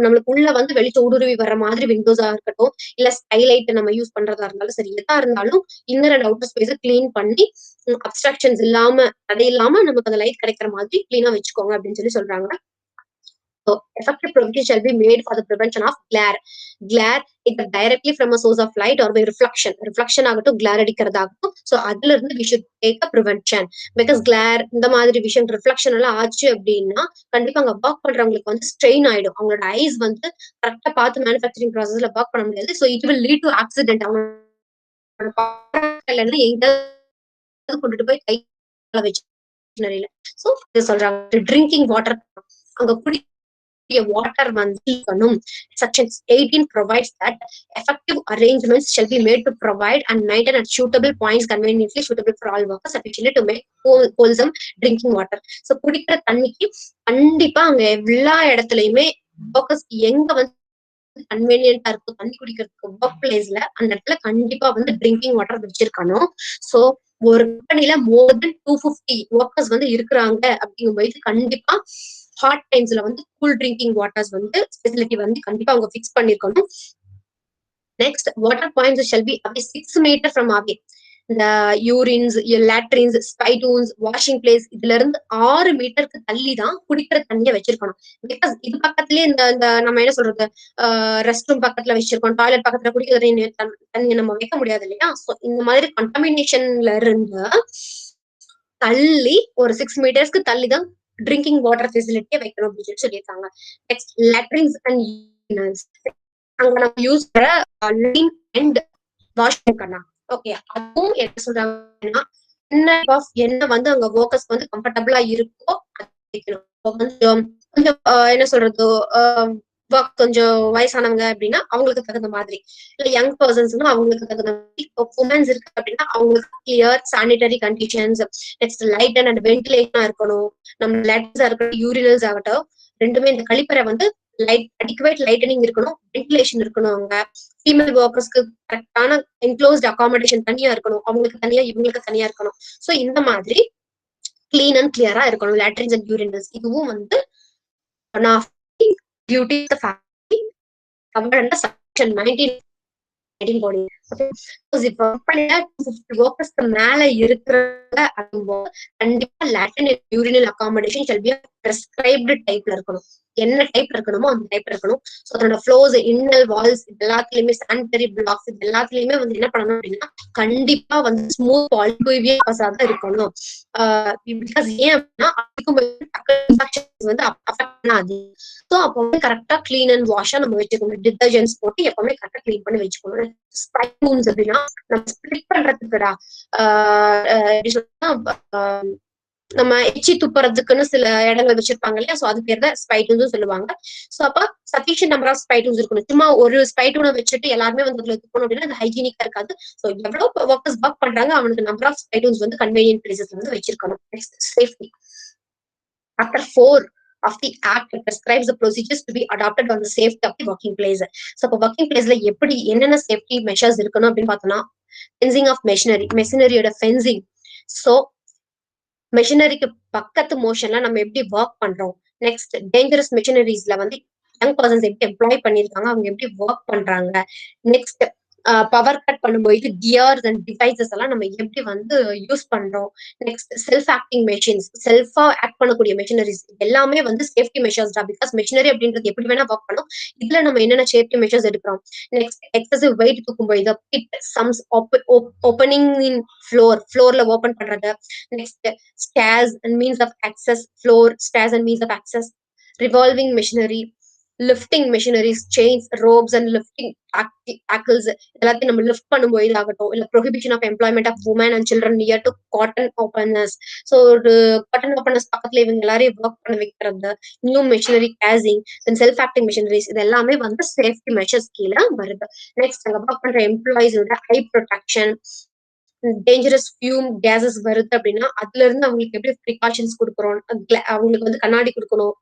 நம்மளுக்கு உள்ள வந்து வெளிச்சம் ஊடுருவி வர மாதிரி விண்டோஸா இருக்கட்டும், இல்ல ஸ்கைலைட் நம்ம யூஸ் பண்றதா இருந்தாலும் சரி, எதா இருந்தாலும் இன்னர் அண்ட் அவுட்டர் ஸ்பேஸை கிளீன் பண்ணி அப்ஸ்ட்ரக்ஷன்ஸ் இல்லாம தடை இல்லாம நமக்கு அந்த லைட் கிடைக்கிற மாதிரி கிளீனா வச்சுக்கோங்க அப்படின்னு சொல்லி சொல்றாங்க. So effective provision shall be made for the prevention of glare. Glare either directly from a source of light or by reflection. Reflection ஆகட்டும், glare அடிக்கிறதாகட்டும். So அதுல இருந்து we should take a prevention. Because glare இந்த மாதிரி விஷயம் reflection எல்லாம் ஆச்சு அப்படின்னா கண்டிப்பா அங்க ஒர்க் பண்றவங்களுக்கு வந்து ஸ்ட்ரெயின் ஆயிடும். அவங்களோட ஐஸ் வந்து கரெக்டா பார்த்து மேனுஃபேக்சரிங் ப்ராசஸ்ல ஒர்க் பண்ண முடியாது. So it will lead to accident. அவங்க எங்கேயாவது கொண்டுட்டு போய் கை வச்சு நிறைய. ஸோ இது சொல்றாங்க ட்ரிங்கிங் வாட்டர் அங்க water வந்து இருக்கணும். Section 18 provides that effective arrangements shall be made to provide and maintain at suitable points conveniently suitable for all workers sufficiently to make wholesome drinking water. So குடிக்கிற தண்ணிக்கு கண்டிப்பா அங்க எல்லா இடத்துலயுமே workers எங்க வந்து கன்வீனியன்டா இருக்கும் தண்ணி குடிக்கிறதுக்கு ஒர்க் பிளேஸ்ல அந்த இடத்துல கண்டிப்பா வந்து ட்ரிங்கிங் வாட்டர் வச்சிருக்கணும். சோ ஒரு கம்பெனில மோர் தென் 250 ஒர்க்கர்ஸ் வந்து இருக்கிறாங்க அப்படிங்கும்போது கண்டிப்பா ஹாட் டைம்ஸ்ல வந்து கூல் ட்ரிங்கிங் வாட்டர்ஸ் வந்து ஃபெசிலிட்டி வந்து கண்டிப்பா அவங்க ஃபிக்ஸ் பண்ணிருக்கணும். Next water points shall be away 6 metre from away. இந்த யூரின்ஸ், லேட்ரின்ஸ், ஸ்பைட்டூன்ஸ், வாஷிங் பிளேஸ் இதுல இருந்து 6 மீட்டருக்கு தள்ளி தான் குடிக்கிற தண்ணியை வச்சிருக்கணும். பிகாஸ் இது பக்கத்துலயே இந்த நம்ம என்ன சொல்றது ரெஸ்ட் ரூம் பக்கத்துல வச்சிருக்கோம், டாய்லெட் பக்கத்துல குடிக்கிற தண்ணியை நம்ம வைக்க முடியாது இல்லையா? ஸோ இந்த மாதிரி கண்டாமினேஷன்ல இருந்து தள்ளி ஒரு 6 மீட்டர்ஸ்க்கு தள்ளி தான் ட்ரிங்கிங் வாட்டர் ஃபெசிலிட்டியை வைக்கணும் அப்படின்னு சொல்லியிருக்காங்க. நெக்ஸ்ட் லேட்ரின்ஸ் அண்ட் யூரினல்ஸ் அங்க நம்ம யூஸ் பண்ற லைன் அண்ட் வாஷ்ரூம் கண்ணா. ஓகே, அதுவும் என்ன சொல்றாங்கன்னா என்ன வந்து அங்க ஒர்க்கர்ஸ்க்கு வந்து கம்ஃபர்டபுளா இருக்கோ கொஞ்சம் கொஞ்சம் என்ன சொல்றது ஒர்க் கொஞ்சம் வயசானவங்க அப்படின்னா அவங்களுக்கு தகுந்த மாதிரி, இல்ல யங் பர்சன்ஸ்னா அவங்களுக்கு தகுந்த மாதிரி, உமன்ஸ் இருக்கு அப்படின்னா அவங்களுக்கு clear sanitary conditions, next light and வென்டிலேஷனா இருக்கணும். நம்ம லெட்ஸா இருக்கட்டும், யூரினல்ஸ் ஆகட்டும், ரெண்டுமே இந்த கழிப்பறை வந்து அடிக்குவேட் லைட்டனிங் இருக்கணும், வென்டிலேஷன் இருக்கணும். அவங்க ஃபீமேல் ஒர்க்கர்ஸ்க்கு கரெக்டான என்க்ளோஸ்ட் அகாமடேஷன் தனியா இருக்கணும், அவங்களுக்கு தனியா இவங்களுக்கு தனியா இருக்கணும். சோ இந்த மாதிரி கிளீன் அண்ட் கிளியரா இருக்கணும் லேட்ரின்ஸ் அண்ட் யூரினல்ஸ். இதுவும் வந்து one of duty of the family covered under section 19 body. ஒர்க்கர்ஸ்க்கு மேல இருக்கிற கண்டிப்பா latrine and urinal accommodation shall be prescribed டைப்ல இருக்கணும். என்ன டைப்ல இருக்கணுமோ அந்த டைப்ல இருக்கணும். ஸோ அதோட ஃப்ளோர்ஸ், இன்னல் வால்ஸ் எல்லாத்துலயுமே சானிட்டரி பிளாக்ஸ் எல்லாத்துலயுமே வந்து என்ன பண்ணணும் அப்படின்னா கண்டிப்பா வந்து ஸ்மூத் பாலிகுவியஸ் தான் இருக்கணும். பிகாஸ் ஏன் அப்படின்னா வந்து அஃபெக்ட் பண்ணாது. ஸோ அப்போ வந்து கரெக்டா கிளீன் அண்ட் வாஷா நம்ம வச்சுக்கணும். டிட்டர்ஜென்ட்ஸ் போட்டு எப்பவுமே கரெக்டா கிளீன் பண்ணி வச்சுக்கணும். ஸ்பைக்கூன்ஸ் அப்படின்னா நம்ம ஸ்பிளிட் பண்றதுக்குடா நம்ம எச்சி துப்புறதுக்குன்னு சில இடங்கள் வச்சிருப்பாங்க இல்லையா? சோ அது பேர் தான் ஸ்பைட்டூன்ஸ் சொல்லுவாங்க. சோ அப்ப சஃபிஷியன்ட் நம்பர் ஆஃப் ஸ்பைட்டூன்ஸ் இருக்கணும். சும்மா ஒரு ஸ்பைட்டூனை வச்சுட்டு எல்லாருமே வந்து அதுல துப்பணும் அப்படின்னா அது ஹைஜீனிக்கா இருக்காது. சோ எவ்வளவு ஒர்க்கர்ஸ் ஒர்க் பண்றாங்க அவனுக்கு நம்பர் ஆஃப் ஸ்பைட்டூன்ஸ் வந்து கன்வீனியன்ட் பிளேசஸ்ல வந்து வச்சிருக்கணும். Safety Chapter 4 of the Act prescribes the procedures to be adopted on the safety of the working place. So இப்போ working placeல எப்படி என்னென்ன சேஃப்டி மெஷர்ஸ் இருக்கணும் அப்படின்னு பார்த்தோம்னா ஃபென்சிங் ஆஃப் மெஷினரியோட ஃபென்சிங். ஸோ மெஷினரிக்கு பக்கத்து மோஷன்ல நம்ம எப்படி ஒர்க் பண்றோம். நெக்ஸ்ட் டேஞ்சரஸ் மெஷினரிஸ்ல வந்து யங் பர்சன்ஸ் எப்படி எம்ப்ளாய் பண்ணிருக்காங்க, அவங்க எப்படி ஒர்க் பண்றாங்க. நெக்ஸ்ட் பவர் கட் பண்ணும்போது கியர்ஸ் அண்ட் டிவைசஸ் எல்லாம் நம்ம எப்படி வந்து யூஸ் பண்றோம். நெக்ஸ்ட் செல்ஃப் ஆக்டிங் மெஷின்ஸ், செல்ஃபா ஆக்ட் பண்ணக்கூடிய மெஷினரிஸ் எல்லாமே வந்து சேஃப்டி மெஷர்ஸ் தான். பிகாஸ் மெஷினரி அப்படின்றது எப்படி வேணா ஒர்க் பண்ணும். இதுல நம்ம என்னென்ன சேஃப்டி மெஷர்ஸ் எடுக்கிறோம். நெக்ஸ்ட் எக்ஸசிவ் வெயிட் தூக்கும்போது பிட் சம்ஸ் ஓப்பனிங் இன் ஃப்ளோர்ல ஓபன் பண்றது. Next stairs and means of access, stairs and means of access, revolving machinery, lifting machineries, chains, ropes and lifting tackles எல்லாத்தையும் நம்ம லிஃப்ட் பண்ணும்போது ஆகட்டும், இல்ல prohibition of employment of women and children near to cotton openers. So ஒரு cotton openers பக்கத்துல இவங்க எல்லாரையும் work பண்ண வைக்கிறது, new machinery casing, self acting machineries இது எல்லாமே வந்து சேஃப்டி மெஷர்ஸ் கீழே வருது. நெக்ஸ்ட் அங்க ஒர்க் பண்ற எம்ப்ளாயிஸோட eye protection, dangerous fume gases வருது அப்படின்னா அதுல இருந்து அவங்களுக்கு எப்படி ப்ரிகாஷன்ஸ் கொடுக்குறோம். அவங்களுக்கு வந்து கண்ணாடி கொடுக்கணும்.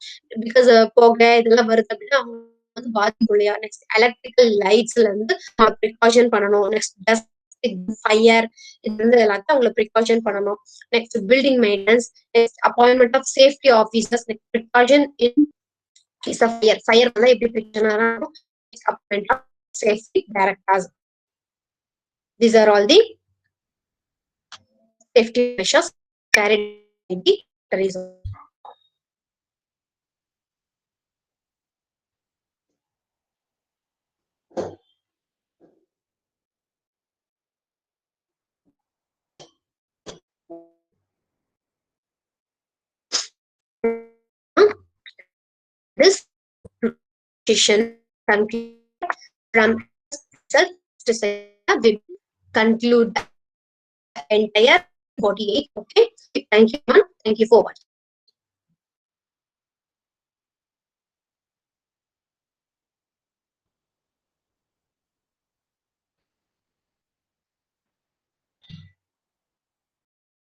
பிகாஸ் புகை இதெல்லாம் வருது அப்படின்னா அவங்க வந்து பாதிக்கும் இல்லையா? நெக்ஸ்ட் எலக்ட்ரிக்கல் லைட்ஸ்ல இருந்து ப்ரிகாஷன் பண்ணணும். நெக்ஸ்ட் டஸ்ட், ஃபயர் இது வந்து எல்லாத்தையும் அவங்களை ப்ரிகாஷன் பண்ணணும். Next building maintenance, next appointment of safety officers, next precaution in case of fire வந்து எப்படி ப்ரிகாஷன் ஆகணும். Appointment of safety directors. These are all the safety measures carried by the factories. this session conclude from we conclude the entire 48. Okay, thank you, man. Thank you for watching.